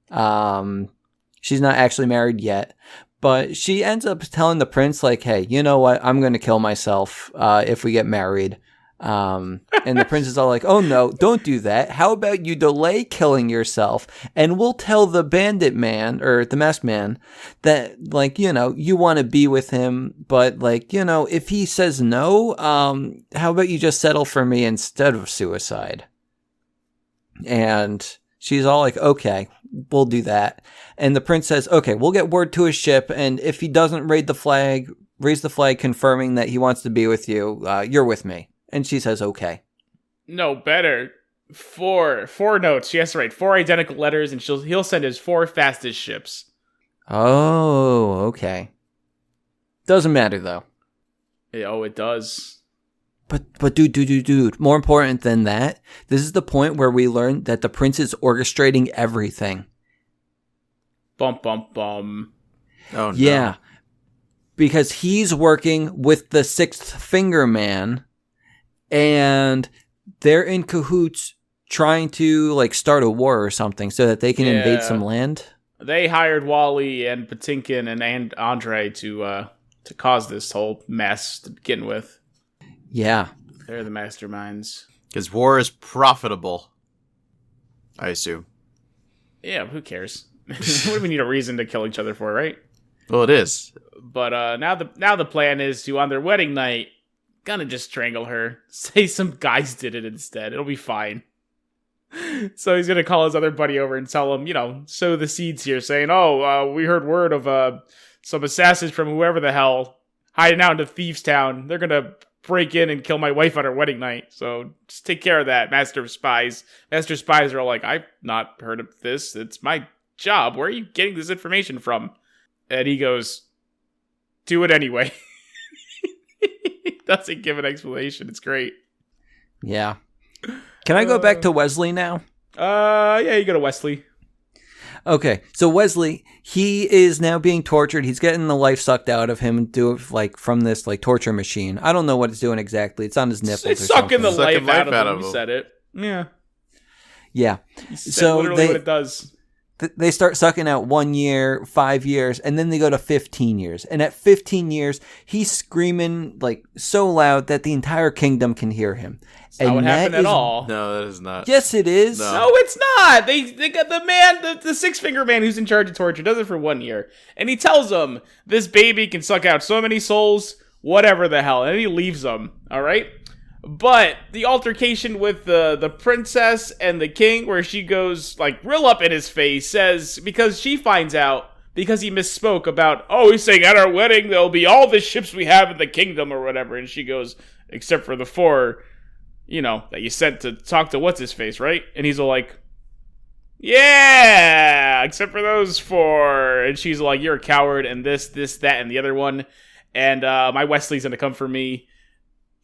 She's not actually married yet. But she ends up telling the prince, hey, you know what? I'm going to kill myself if we get married. And the prince is all like, oh no, don't do that. How about you delay killing yourself and we'll tell the bandit man or the masked man that, like, you know, you want to be with him. But, like, you know, if he says no, how about you just settle for me instead of suicide? And she's all like, okay, we'll do that. And the prince says, okay, we'll get word to his ship. And if he doesn't raise the flag confirming that he wants to be with you, you're with me. And she says, okay. No, better. Four notes. She has to write 4 identical letters, and he'll send his 4 fastest ships. Oh, okay. Doesn't matter, though. Oh, it does. But dude. More important than that, this is the point where we learn that the prince is orchestrating everything. Bum, bum, bum. Oh, no. Yeah. Because he's working with the Sixth Finger Man, and they're in cahoots trying to, like, start a war or something so that they can invade some land. They hired Wally and Patinkin and Andre to cause this whole mess to begin with. Yeah. They're the masterminds. Because war is profitable, I assume. Yeah, who cares? What do we need a reason to kill each other for, right? Well, it is. But now the plan is to, on their wedding night, gonna just strangle her. Say some guys did it instead. It'll be fine. So he's gonna call his other buddy over and tell him, you know, sow the seeds here, saying, we heard word of some assassins from whoever the hell hiding out into Thieves Town. They're gonna break in and kill my wife on her wedding night. So just take care of that, Master of Spies. Master of Spies are all like, I've not heard of this. It's my job. Where are you getting this information from? And he goes, do it anyway. Doesn't give an explanation. It's great. Yeah. Can I go back to Wesley now? Yeah, you go to Wesley. Okay, so Wesley, he is now being tortured. He's getting the life sucked out of him from this, like, torture machine. I don't know what it's doing exactly. It's on his nipples. It's or sucking something. the life out of him. You said it. Yeah. Yeah. You said so literally what it does. They start sucking out 1 year, 5 years, and then they go to 15 years. And at 15 years, he's screaming, like, so loud that the entire kingdom can hear him. It's not what happened at all. No, that is not. Yes, it is. No, it's not. They got the man, the Six Finger Man who's in charge of torture, does it for 1 year. And he tells them, this baby can suck out so many souls, whatever the hell. And then he leaves them, all right? But the altercation with the princess and the king, where she goes, like, real up in his face, says, because she finds out, because he misspoke about, he's saying at our wedding there'll be all the ships we have in the kingdom or whatever. And she goes, except for the 4, you know, that you sent to talk to what's-his-face, right? And he's all like, yeah, except for those 4. And she's like, you're a coward, and this, that, and the other one. And my Wesley's gonna come for me.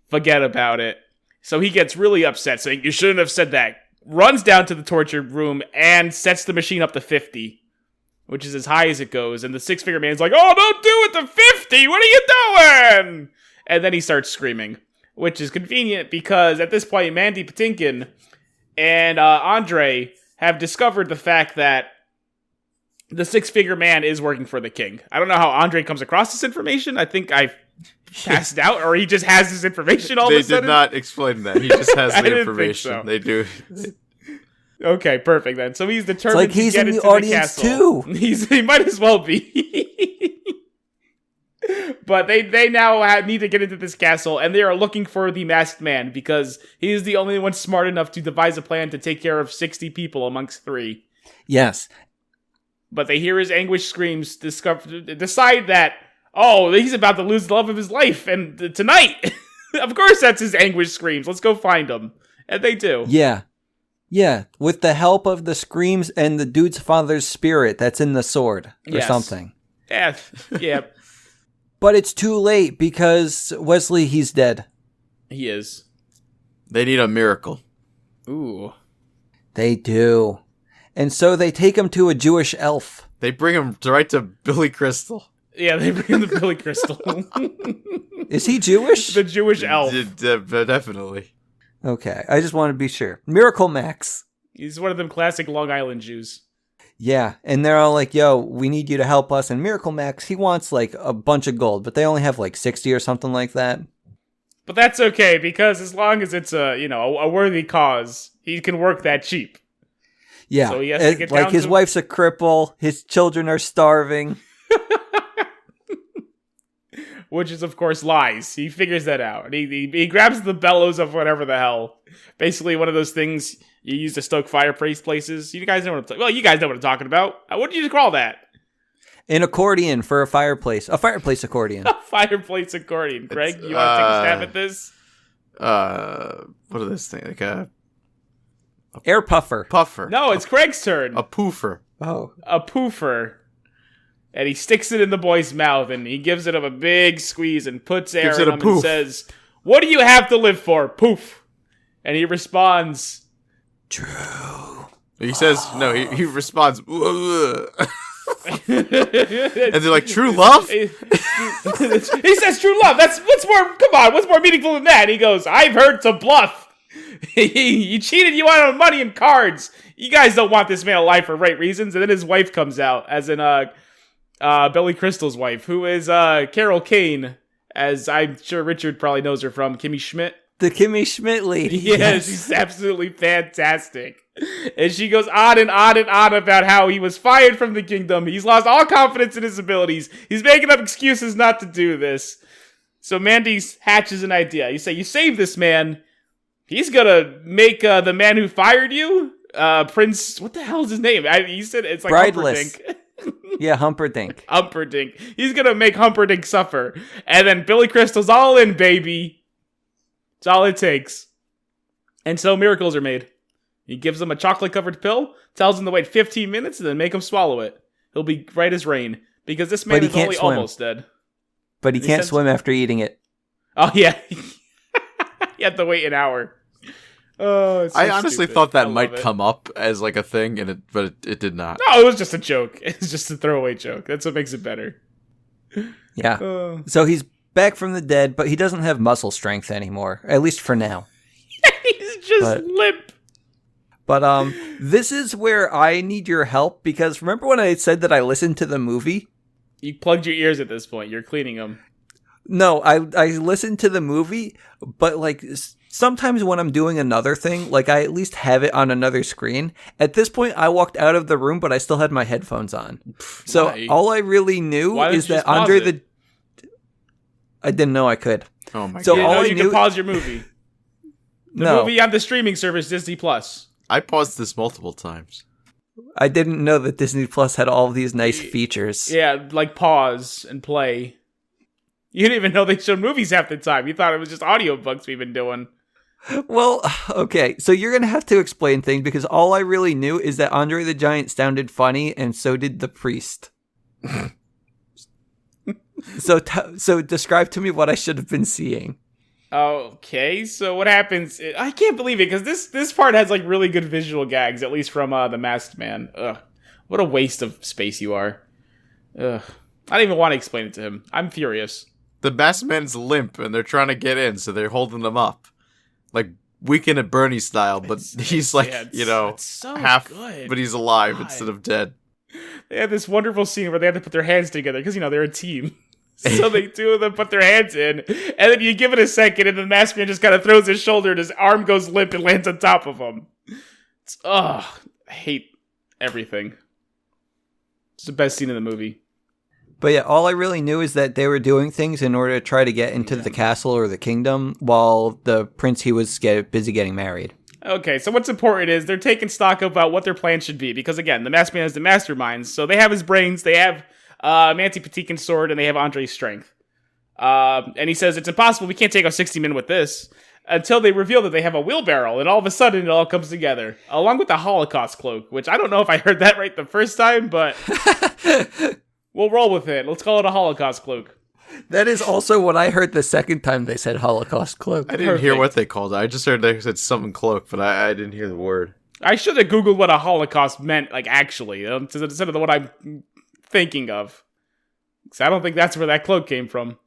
Forget about it. So he gets really upset, saying, you shouldn't have said that. Runs down to the torture room and sets the machine up to 50, which is as high as it goes. And the Six Finger Man's like, don't do it to 50! What are you doing? And then he starts screaming, which is convenient because at this point, Mandy Patinkin and Andre have discovered the fact that the Six Finger Man is working for the king. I don't know how Andre comes across this information. I think I've passed out, or he just has this information all of a sudden. They did not explain that. He just has the information. So. They do. Okay, perfect then. So he's determined to get into the audience too. He might as well be. But they now need to get into this castle, and they are looking for the masked man because he is the only one smart enough to devise a plan to take care of 60 people amongst 3. Yes. But they hear his anguished screams, decide that, he's about to lose the love of his life, and tonight, of course that's his anguished screams. Let's go find him. And they do. Yeah. Yeah, with the help of the screams and the dude's father's spirit that's in the sword or something. Yeah. But it's too late because Wesley, he's dead. He is. They need a miracle. Ooh. They do. And so they take him to a Jewish elf. They bring him right to Billy Crystal. Yeah, they bring him to Billy Crystal. Is he Jewish? The Jewish elf. Definitely. Okay, I just want to be sure. Miracle Max. He's one of them classic Long Island Jews. Yeah, and they're all like, yo, we need you to help us. And Miracle Max, he wants like a bunch of gold, but they only have like 60 or something like that. But that's okay, because as long as it's a worthy cause, he can work that cheap. Yeah, so he has to get like down his to... wife's a cripple, his children are starving. Which is, of course, lies. He figures that out. And he grabs the bellows of whatever the hell. Basically, one of those things you use to stoke fireplace places. You guys know what you guys know what I'm talking about. What did you call that? An accordion for a fireplace. A fireplace accordion. A fireplace accordion. Greg, you want to take a stab at this? What are this thing? Like a air puffer. Puffer. No, it's Craig's turn. A poofer. Oh. A poofer. And he sticks it in the boy's mouth, and he gives it a big squeeze and puts air in him and says, "What do you have to live for? Poof." And he responds, "True." He says, no, he responds, and they're like, "True love?" He says, "True love. What's more meaningful than that?" And he goes, "I've heard to bluff. He cheated you out on money and cards. You guys don't want this man alive for right reasons." And then his wife comes out, as in, Billy Crystal's wife, who is Carol Kane, as I'm sure Richard probably knows her from, Kimmy Schmidt. The Kimmy Schmidt lady. Yes, she's absolutely fantastic. And she goes on and on and on about how he was fired from the kingdom. He's lost all confidence in his abilities. He's making up excuses not to do this. So Mandy hatches an idea. You say, you save this man. He's gonna make the man who fired you, Prince, what the hell is his name? You said it's like Brideless. Humperdinck. Yeah, Humperdinck. Humperdinck. He's gonna make Humperdinck suffer. And then Billy Crystal's all in, baby. It's all it takes. And so miracles are made. He gives him a chocolate-covered pill, tells him to wait 15 minutes, and then make him swallow it. He'll be right as rain. Because this man is only almost dead. But he can't swim after eating it. Oh, yeah. You have to wait an hour. Oh, it's so I honestly stupid. thought that might come up as like a thing, but it did not. No, it was just a joke. It's just a throwaway joke. That's what makes it better. Yeah. So he's back from the dead, but he doesn't have muscle strength anymore, at least for now. He's just limp. But this is where I need your help, because remember when I said that I listened to the movie? You plugged your ears at this point. You're cleaning them. No, I listened to the movie, but like sometimes when I'm doing another thing, like I at least have it on another screen. At this point, I walked out of the room, but I still had my headphones on. So Why? all I really knew is that Andre the... I didn't know I could. Oh my so god! all you can pause your movie. The movie on the streaming service Disney Plus. I paused this multiple times. I didn't know that Disney Plus had all these nice features. Yeah, like pause and play. You didn't even know they showed movies half the time. You thought it was just audiobooks we've been doing. Well, okay, so you're going to have to explain things, because all I really knew is that Andre the Giant sounded funny, and so did the priest. So describe to me what I should have been seeing. Okay, so what happens? I can't believe it, because this part has like really good visual gags, at least from The Masked Man. Ugh, what a waste of space you are. Ugh, I don't even want to explain it to him. I'm furious. The Masked Man's limp, and they're trying to get in, so they're holding him up, like Weekend at Bernie style. But he's like, so half, good. but he's alive instead of dead. They had this wonderful scene where they had to put their hands together because they're a team. So they two of them put their hands in, and then you give it a second, and the Masked Man just kind of throws his shoulder, and his arm goes limp and lands on top of him. I hate everything. It's the best scene in the movie. But yeah, all I really knew is that they were doing things in order to try to get into the castle or the kingdom, while the prince, he was busy getting married. Okay, so what's important is they're taking stock about what their plan should be, because again, the Masked Man has the masterminds, so they have his brains, they have Mandy Patinkin's sword, and they have Andre's strength. And he says, it's impossible, we can't take out 60 men with this, until they reveal that they have a wheelbarrow, and all of a sudden it all comes together, along with the Holocaust cloak, which I don't know if I heard that right the first time, but we'll roll with it. Let's call it a Holocaust cloak. That is also what I heard the second time they said Holocaust cloak. I didn't hear what they called it. I just heard they said something cloak, but I didn't hear the word. I should have Googled what a Holocaust meant, like, actually, instead of what I'm thinking of. Because I don't think that's where that cloak came from.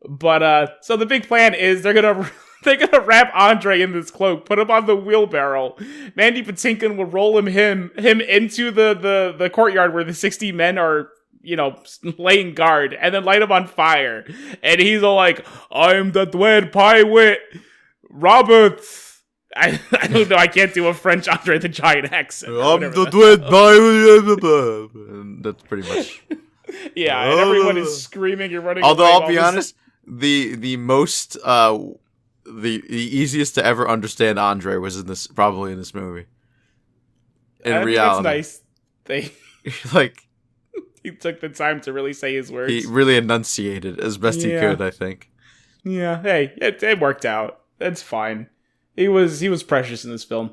But, so the big plan is they're gonna wrap Andre in this cloak, put him on the wheelbarrow. Mandy Patinkin will roll him into the courtyard where the 60 men are, laying guard, and then light him on fire. And he's all like, I'm the Dwed Pirate Roberts. I don't know, I can't do a French Andre the Giant accent. I'm the Dwed Pirate. And that's pretty much. Yeah, and everyone is screaming and running. Although I'll be honest, the most the easiest to ever understand Andre was probably in this movie. In reality, it's nice. Like he took the time to really say his words. He really enunciated as best he could, I think. Yeah, hey, it worked out. That's fine. He was precious in this film.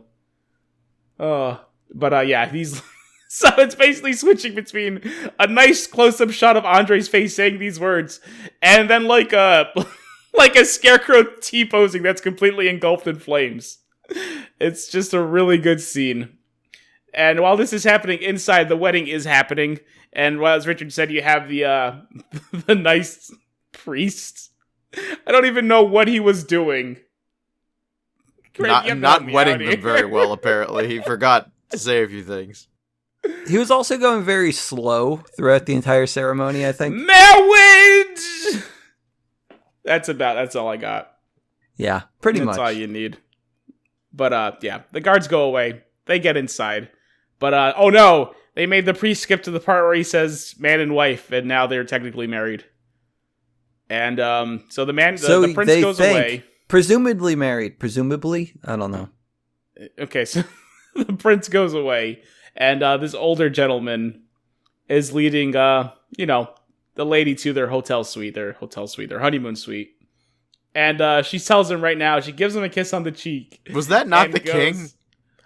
He's so it's basically switching between a nice close-up shot of Andre's face saying these words, and then like a scarecrow T-posing that's completely engulfed in flames. It's just a really good scene. And while this is happening inside, the wedding is happening. And while, as Richard said, you have the the nice priest. I don't even know what he was doing. Not wedding them very well, apparently. He forgot to say a few things. He was also going very slow throughout the entire ceremony, I think. Marriage! That's all I got. Yeah, pretty much. That's all you need. But, the guards go away. They get inside. But, oh no! They made the priest skip to the part where he says man and wife, and now they're technically married. And, so the prince goes away. Presumably married. Presumably? I don't know. Okay, so the prince goes away, and this older gentleman is leading, the lady to their honeymoon suite. And she tells him right now, she gives him a kiss on the cheek. Was that not the king?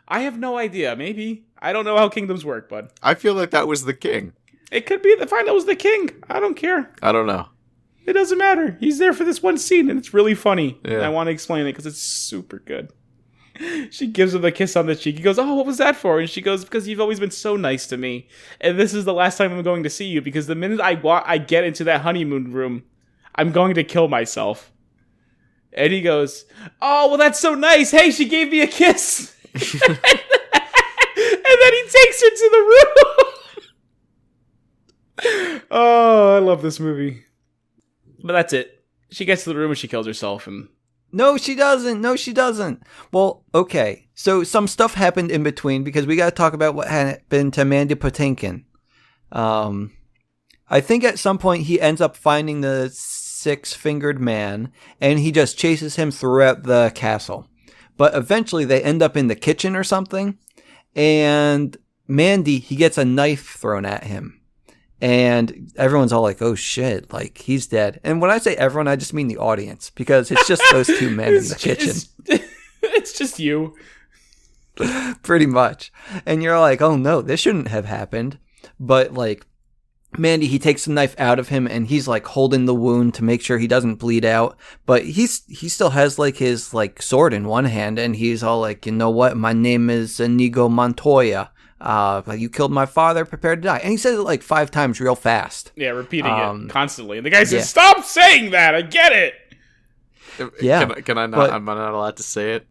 I have no idea. Maybe. I don't know how kingdoms work, bud. I feel like that was the king. It could be. Fine, that was the king. I don't care. I don't know. It doesn't matter. He's there for this one scene, and it's really funny. Yeah. And I want to explain it because it's super good. She gives him a kiss on the cheek. He goes, oh, what was that for? And she goes, because you've always been so nice to me. And this is the last time I'm going to see you, because the minute I get into that honeymoon room, I'm going to kill myself. And he goes, oh, well, that's so nice. Hey, she gave me a kiss. And then he takes her to the room. Oh, I love this movie. But that's it. She gets to the room and she kills herself. And No, she doesn't. Well, okay. So some stuff happened in between, because we got to talk about what happened to Mandy Patinkin. I think at some point he ends up finding the six-fingered man, and he just chases him throughout the castle. But eventually they end up in the kitchen or something, and Mandy, he gets a knife thrown at him. And everyone's all like, oh shit, like he's dead. And when I say everyone, I just mean the audience, because it's just those two men in the kitchen. It's just you. Pretty much. And you're like, oh no, this shouldn't have happened. But like, Mandy, he takes the knife out of him and he's like holding the wound to make sure he doesn't bleed out. But he still has like his like sword in one hand, and he's all like, you know what? My name is Inigo Montoya. You killed my father, prepare to die. And he says it like 5 times real fast. Yeah, repeating it constantly. And the guy says, stop saying that! I get it! Yeah. Can I not? Am I not allowed to say it?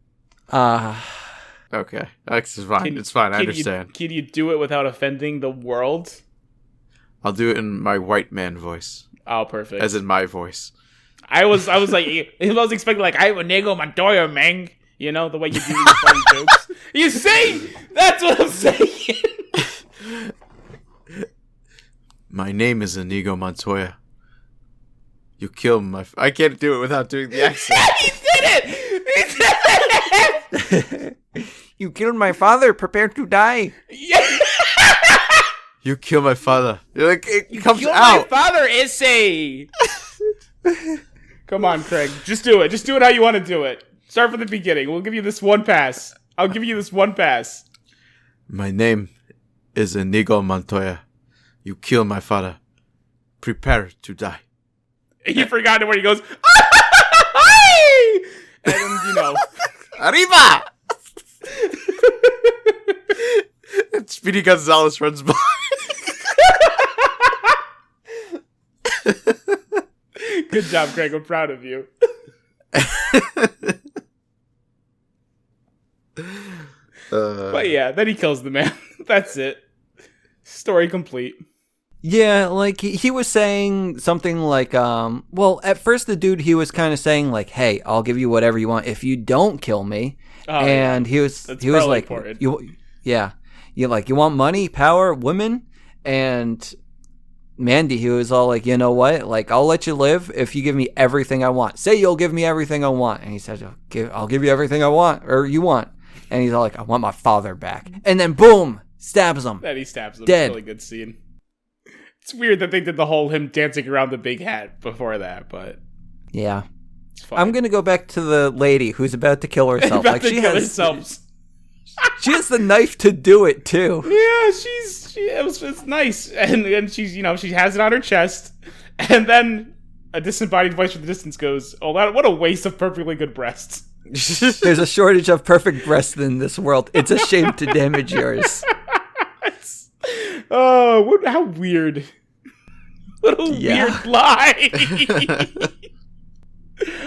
Okay. It's fine. It's fine. I understand. Can you do it without offending the world? I'll do it in my white man voice. Oh, perfect. As in my voice. I was like, I was expecting like, I'm Inigo Montoya, man. You know, the way you do these funny jokes. You see? That's what I'm saying. My name is Inigo Montoya. You killed my... I can't do it without doing the accent. He did it! You killed my father, prepare to die. Yeah. You killed my father. Like, it comes You out. My father is a... Come on, Craig. Just do it. Just do it how you want to do it. Start from the beginning. We'll give you this one pass. I'll give you this one pass. My name is Inigo Montoya. You killed my father. Prepare to die. You forgot where he goes, and you know. Arriba! And Speedy Gonzalez runs by. Good job, Craig. I'm proud of you. But yeah, then he kills the man. That's it. Story complete. Yeah, like he was saying something like, well, at first the dude, he was kind of saying like, "Hey, I'll give you whatever you want if you don't kill me." And he was like, important. you want money, power, women, and Mandy, he was all like, you know what? Like, I'll let you live if you give me everything I want. Say you'll give me everything I want, and he said, I'll give you everything I want or you want, and he's all like, I want my father back, and then boom, stabs him. Then he stabs him. Dead. It's a really good scene. It's weird that they did the whole him dancing around the big hat before that, but yeah, it's fine. I'm gonna go back to the lady who's about to kill herself. She has the knife to do it too. Yeah, it's nice, and she's she has it on her chest, and then a disembodied voice from the distance goes, "Oh, what a waste of perfectly good breasts." There's a shortage of perfect breasts in this world. It's a shame to damage yours. Oh, how weird. What a weird lie.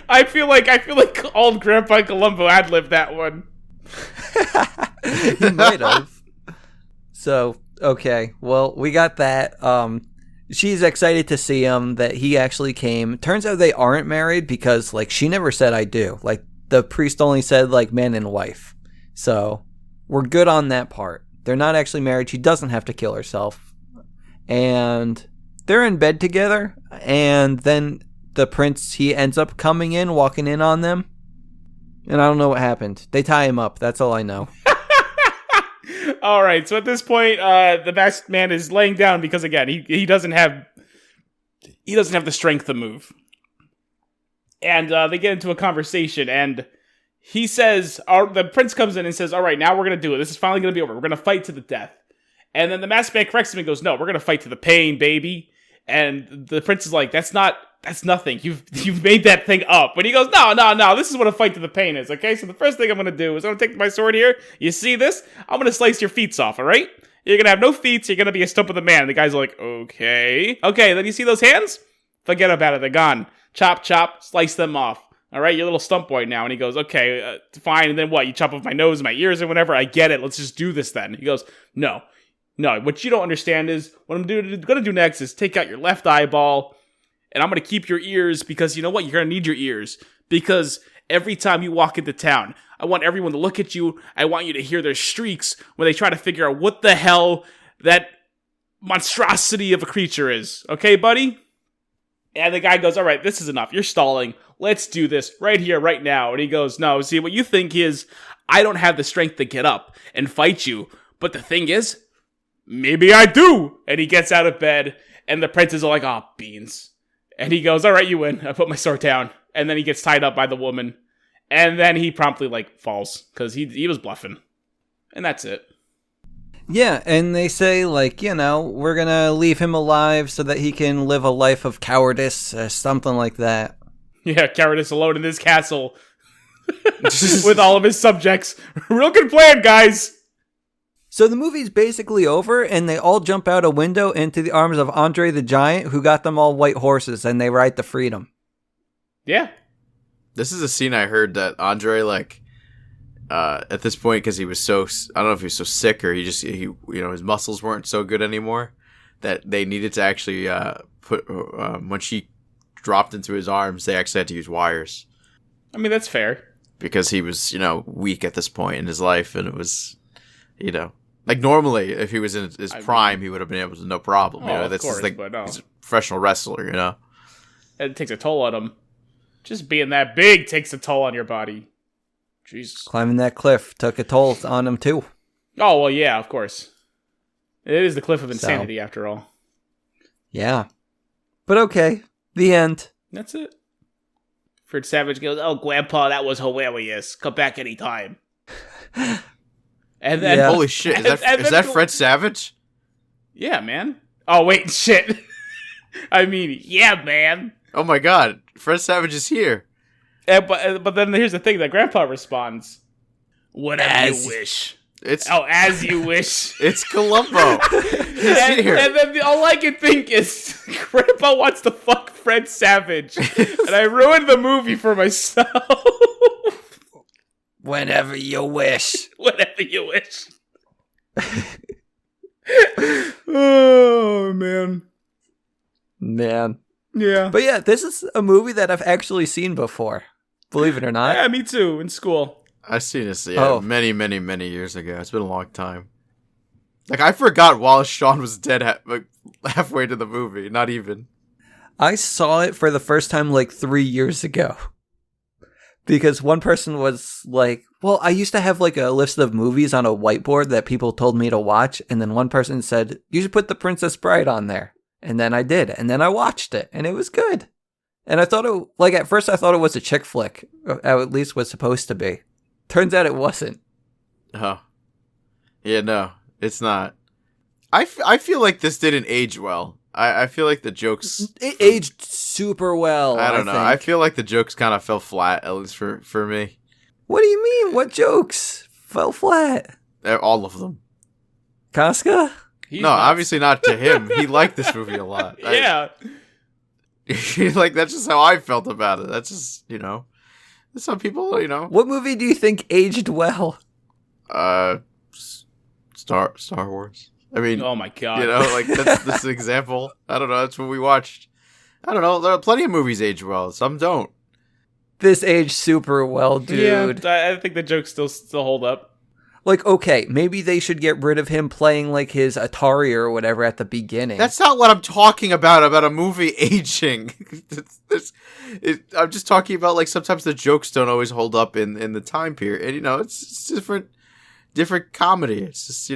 I feel like old Grandpa Columbo ad-libbed that one. He might have. So, okay. Well, we got that. She's excited to see him, that he actually came. Turns out they aren't married because, like, she never said I do. Like, the priest only said, like, man and wife. So, we're good on that part. They're not actually married. She doesn't have to kill herself. And they're in bed together. And then the prince, he ends up coming in, walking in on them. And I don't know what happened. They tie him up. That's all I know. All right. So at this point, the masked man is laying down because, again, he doesn't have the strength to move. And they get into a conversation, and he says, the prince comes in and says, all right, now we're going to do it. This is finally going to be over. We're going to fight to the death. And then the masked man corrects him and goes, no, we're going to fight to the pain, baby. And the prince is like, that's nothing. You've made that thing up. But he goes, no, this is what a fight to the pain is, okay? So the first thing I'm going to do is I'm going to take my sword here. You see this? I'm going to slice your feet off, all right? You're going to have no feet, so you're going to be a stump of the man. And the guy's like, okay. Okay, then you see those hands? Forget about it. They're gone. Chop, chop, slice them off. All right, you're a little stump boy now. And he goes, okay, fine. And then what? You chop off my nose and my ears or whatever? I get it. Let's just do this then. He goes, no. What you don't understand is what I'm going to do next is take out your left eyeball, and I'm going to keep your ears because you know what? You're going to need your ears because every time you walk into town, I want everyone to look at you. I want you to hear their shrieks when they try to figure out what the hell that monstrosity of a creature is. Okay, buddy? And the guy goes, all right, this is enough. You're stalling. Let's do this right here, right now. And he goes, no, see, what you think is I don't have the strength to get up and fight you. But the thing is, maybe I do. And he gets out of bed, and the prince is like, oh, beans. And he goes, all right, you win. I put my sword down. And then he gets tied up by the woman. And then he promptly, falls. Because he was bluffing. And that's it. Yeah, and they say, we're going to leave him alive so that he can live a life of cowardice, something like that. Yeah, cowardice alone in this castle. With all of his subjects. Real good plan, guys. So the movie's basically over, and they all jump out a window into the arms of Andre the Giant, who got them all white horses, and they ride to freedom. Yeah. This is a scene I heard that Andre, at this point, because he was so, I don't know if he was so sick or his muscles weren't so good anymore, that they needed to actually when she dropped into his arms, they actually had to use wires. I mean, that's fair. Because he was, weak at this point in his life, and it was, normally, if he was in his prime, he would have been able to, no problem. Of course, he's a professional wrestler, It takes a toll on him. Just being that big takes a toll on your body. Jesus. Climbing that cliff took a toll on him, too. Oh, well, yeah, of course. It is the cliff of insanity, after all. Yeah. But okay, the end. That's it. Fred Savage goes, oh, Grandpa, that was hilarious. Come back anytime. And then, yeah. Holy shit! Is that Fred Savage? Yeah, man. Oh wait, shit. I mean, yeah, man. Oh my God, Fred Savage is here. But then here's the thing: that Grandpa responds, "Whatever you wish." As you wish. It's Columbo. He's here. And then all I can think is Grandpa wants to fuck Fred Savage, and I ruined the movie for myself. Whenever you wish. Whatever you wish. Oh, man. Man. Yeah. But yeah, this is a movie that I've actually seen before. Believe it or not. Yeah, me too, in school. I've seen this many, many, many years ago. It's been a long time. Like, I forgot Wallace Shawn was dead halfway to the movie. Not even. I saw it for the first time like 3 years ago. Because one person was like, well, I used to have like a list of movies on a whiteboard that people told me to watch. And then one person said, you should put The Princess Bride on there. And then I did. And then I watched it. And it was good. And I thought it, like, at first I thought it was a chick flick. Or at least was supposed to be. Turns out it wasn't. Oh. Yeah, no, it's not. I feel like this didn't age well. I feel like the jokes... It aged super well, I don't know. think. I feel like the jokes kind of fell flat, at least for me. What do you mean? What jokes fell flat? All of them. Casca? Obviously not to him. He liked this movie a lot. Yeah. Like, that's just how I felt about it. That's just, some people, What movie do you think aged well? Star Wars. I mean, oh my god. Like, that's this example. I don't know. That's what we watched. I don't know. There are plenty of movies age well. Some don't. This aged super well, dude. Yeah, I think the jokes still hold up. Like, okay, maybe they should get rid of him playing, like, his Atari or whatever at the beginning. That's not what I'm talking about a movie aging. I'm just talking about, like, sometimes the jokes don't always hold up in the time period. And, it's different comedy. It's just,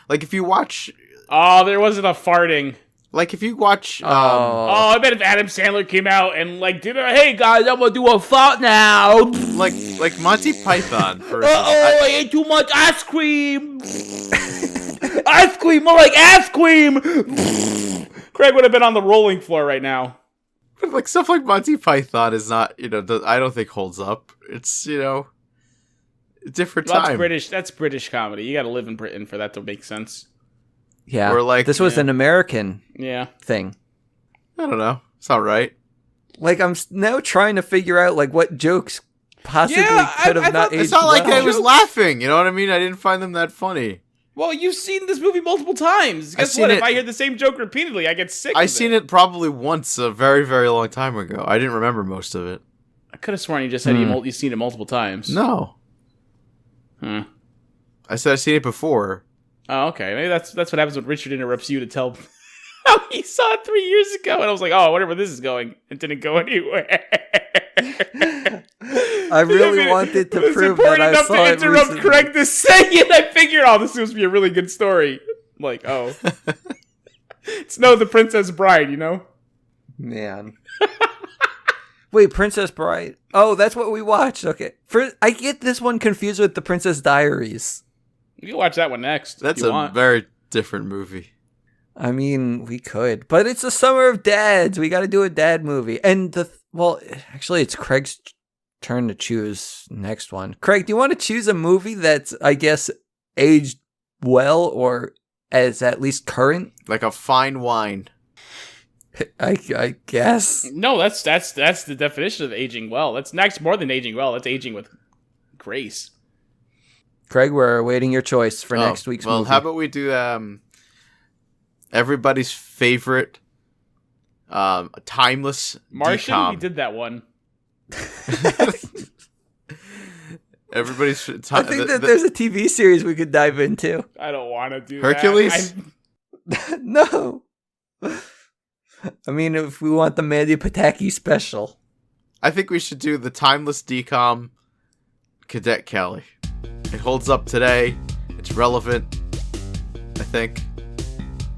like, if you watch... Oh, there wasn't a farting. Like, if you watch... I bet if Adam Sandler came out and, like, did a, hey, guys, I'm gonna do a fart now. Like Monty Python, for example. I ate too much ice cream. Ice cream, more like ass cream. Craig would have been on the rolling floor right now. But, like, stuff like Monty Python is not, I don't think holds up. It's, different time. That's British comedy. You gotta live in Britain for that to make sense. Yeah, or like, this was an American thing. I don't know. It's all right. Like, I'm now trying to figure out, like, what jokes possibly could have not aged It's not like well. I was laughing, you know what I mean? I didn't find them that funny. Well, you've seen this movie multiple times. Guess what? If I hear the same joke repeatedly, I get sick of it. I've seen it probably once a very, very long time ago. I didn't remember most of it. I could have sworn you just said you've seen it multiple times. No. I said I've seen it before. Oh, okay. Maybe that's what happens when Richard interrupts you to tell how he saw it 3 years ago. And I was like, oh, whatever this is going. It didn't go anywhere. I really wanted to prove that I saw it recently. It's important enough to interrupt Craig to say it. I figured, this seems to be a really good story. Like, it's The Princess Bride, Man. Wait, Princess Bride. Oh, that's what we watched. Okay. I get this one confused with The Princess Diaries. You can watch that one next. That's a very different movie. I mean, we could. But it's the summer of dads. We got to do a dad movie. And actually, it's Craig's turn to choose next one. Craig, do you want to choose a movie that's, I guess, aged well or as at least current? Like a fine wine. I guess. No, that's the definition of aging well. That's next more than aging well. That's aging with grace. Craig, we're awaiting your choice for next week's movie. Well, how about we do everybody's favorite timeless Martian? decom. We did that one. Everybody's. I think there's a TV series we could dive into. I don't want to do Hercules? that. No. I mean, if we want the Mandy Patinkin special. I think we should do the timeless decom Cadet Kelly. It holds up today. It's relevant. I think.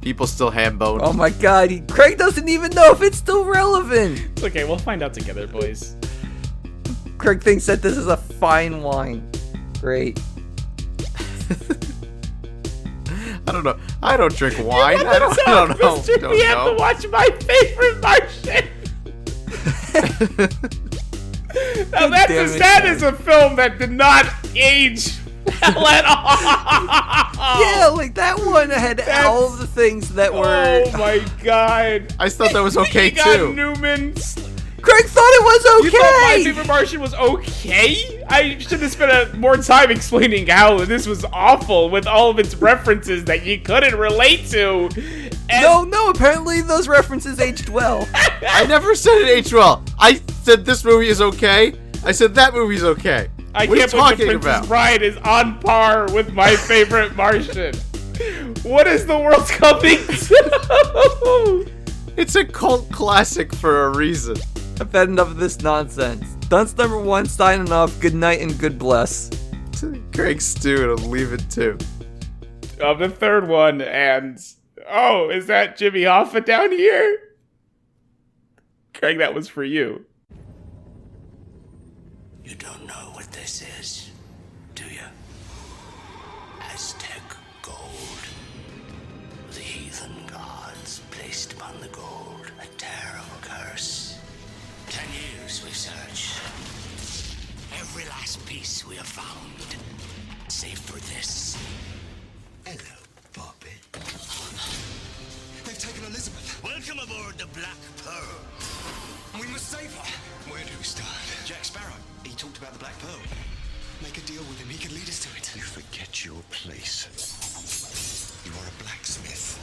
People still ham-bone. Oh my god, Craig doesn't even know if it's still relevant. It's okay, we'll find out together, boys. Craig thinks that this is a fine wine. Great. I don't know. I don't drink wine. I don't know. Mr. We have to watch my favorite Martian. Now that is a film that did not age well at all. Yeah, like that one had all of the things that were. Oh my god! I thought that was okay too. Newman. Craig thought it was okay. You thought My Favorite Martian was okay? I should have spent more time explaining how this was awful with all of its references that you couldn't relate to. No, apparently those references aged well. I never said it aged well. I said this movie is okay. I said that movie's okay. I what can't are you believe talking The Princess about? Bride is on par with my favorite Martian. What is the world coming to? It's a cult classic for a reason. I've had enough of this nonsense. Dunce number 1 signing off. Good night and good bless. Craig Stew, and I'll leave it too. The third one, and is that Jimmy Hoffa down here? Craig, that was for you. You don't know what this is, do you? Aztec gold. The heathen gods placed upon the gold a terrible curse. 10 years we've searched. Every last piece we have found, save for this. Hello, Bobby. They've taken Elizabeth. Welcome aboard the Black Pearl. We must save her. Where do we start? Jack Sparrow. He talked about the Black Pearl. Make a deal with him. He can lead us to it. You forget your place. You are a blacksmith.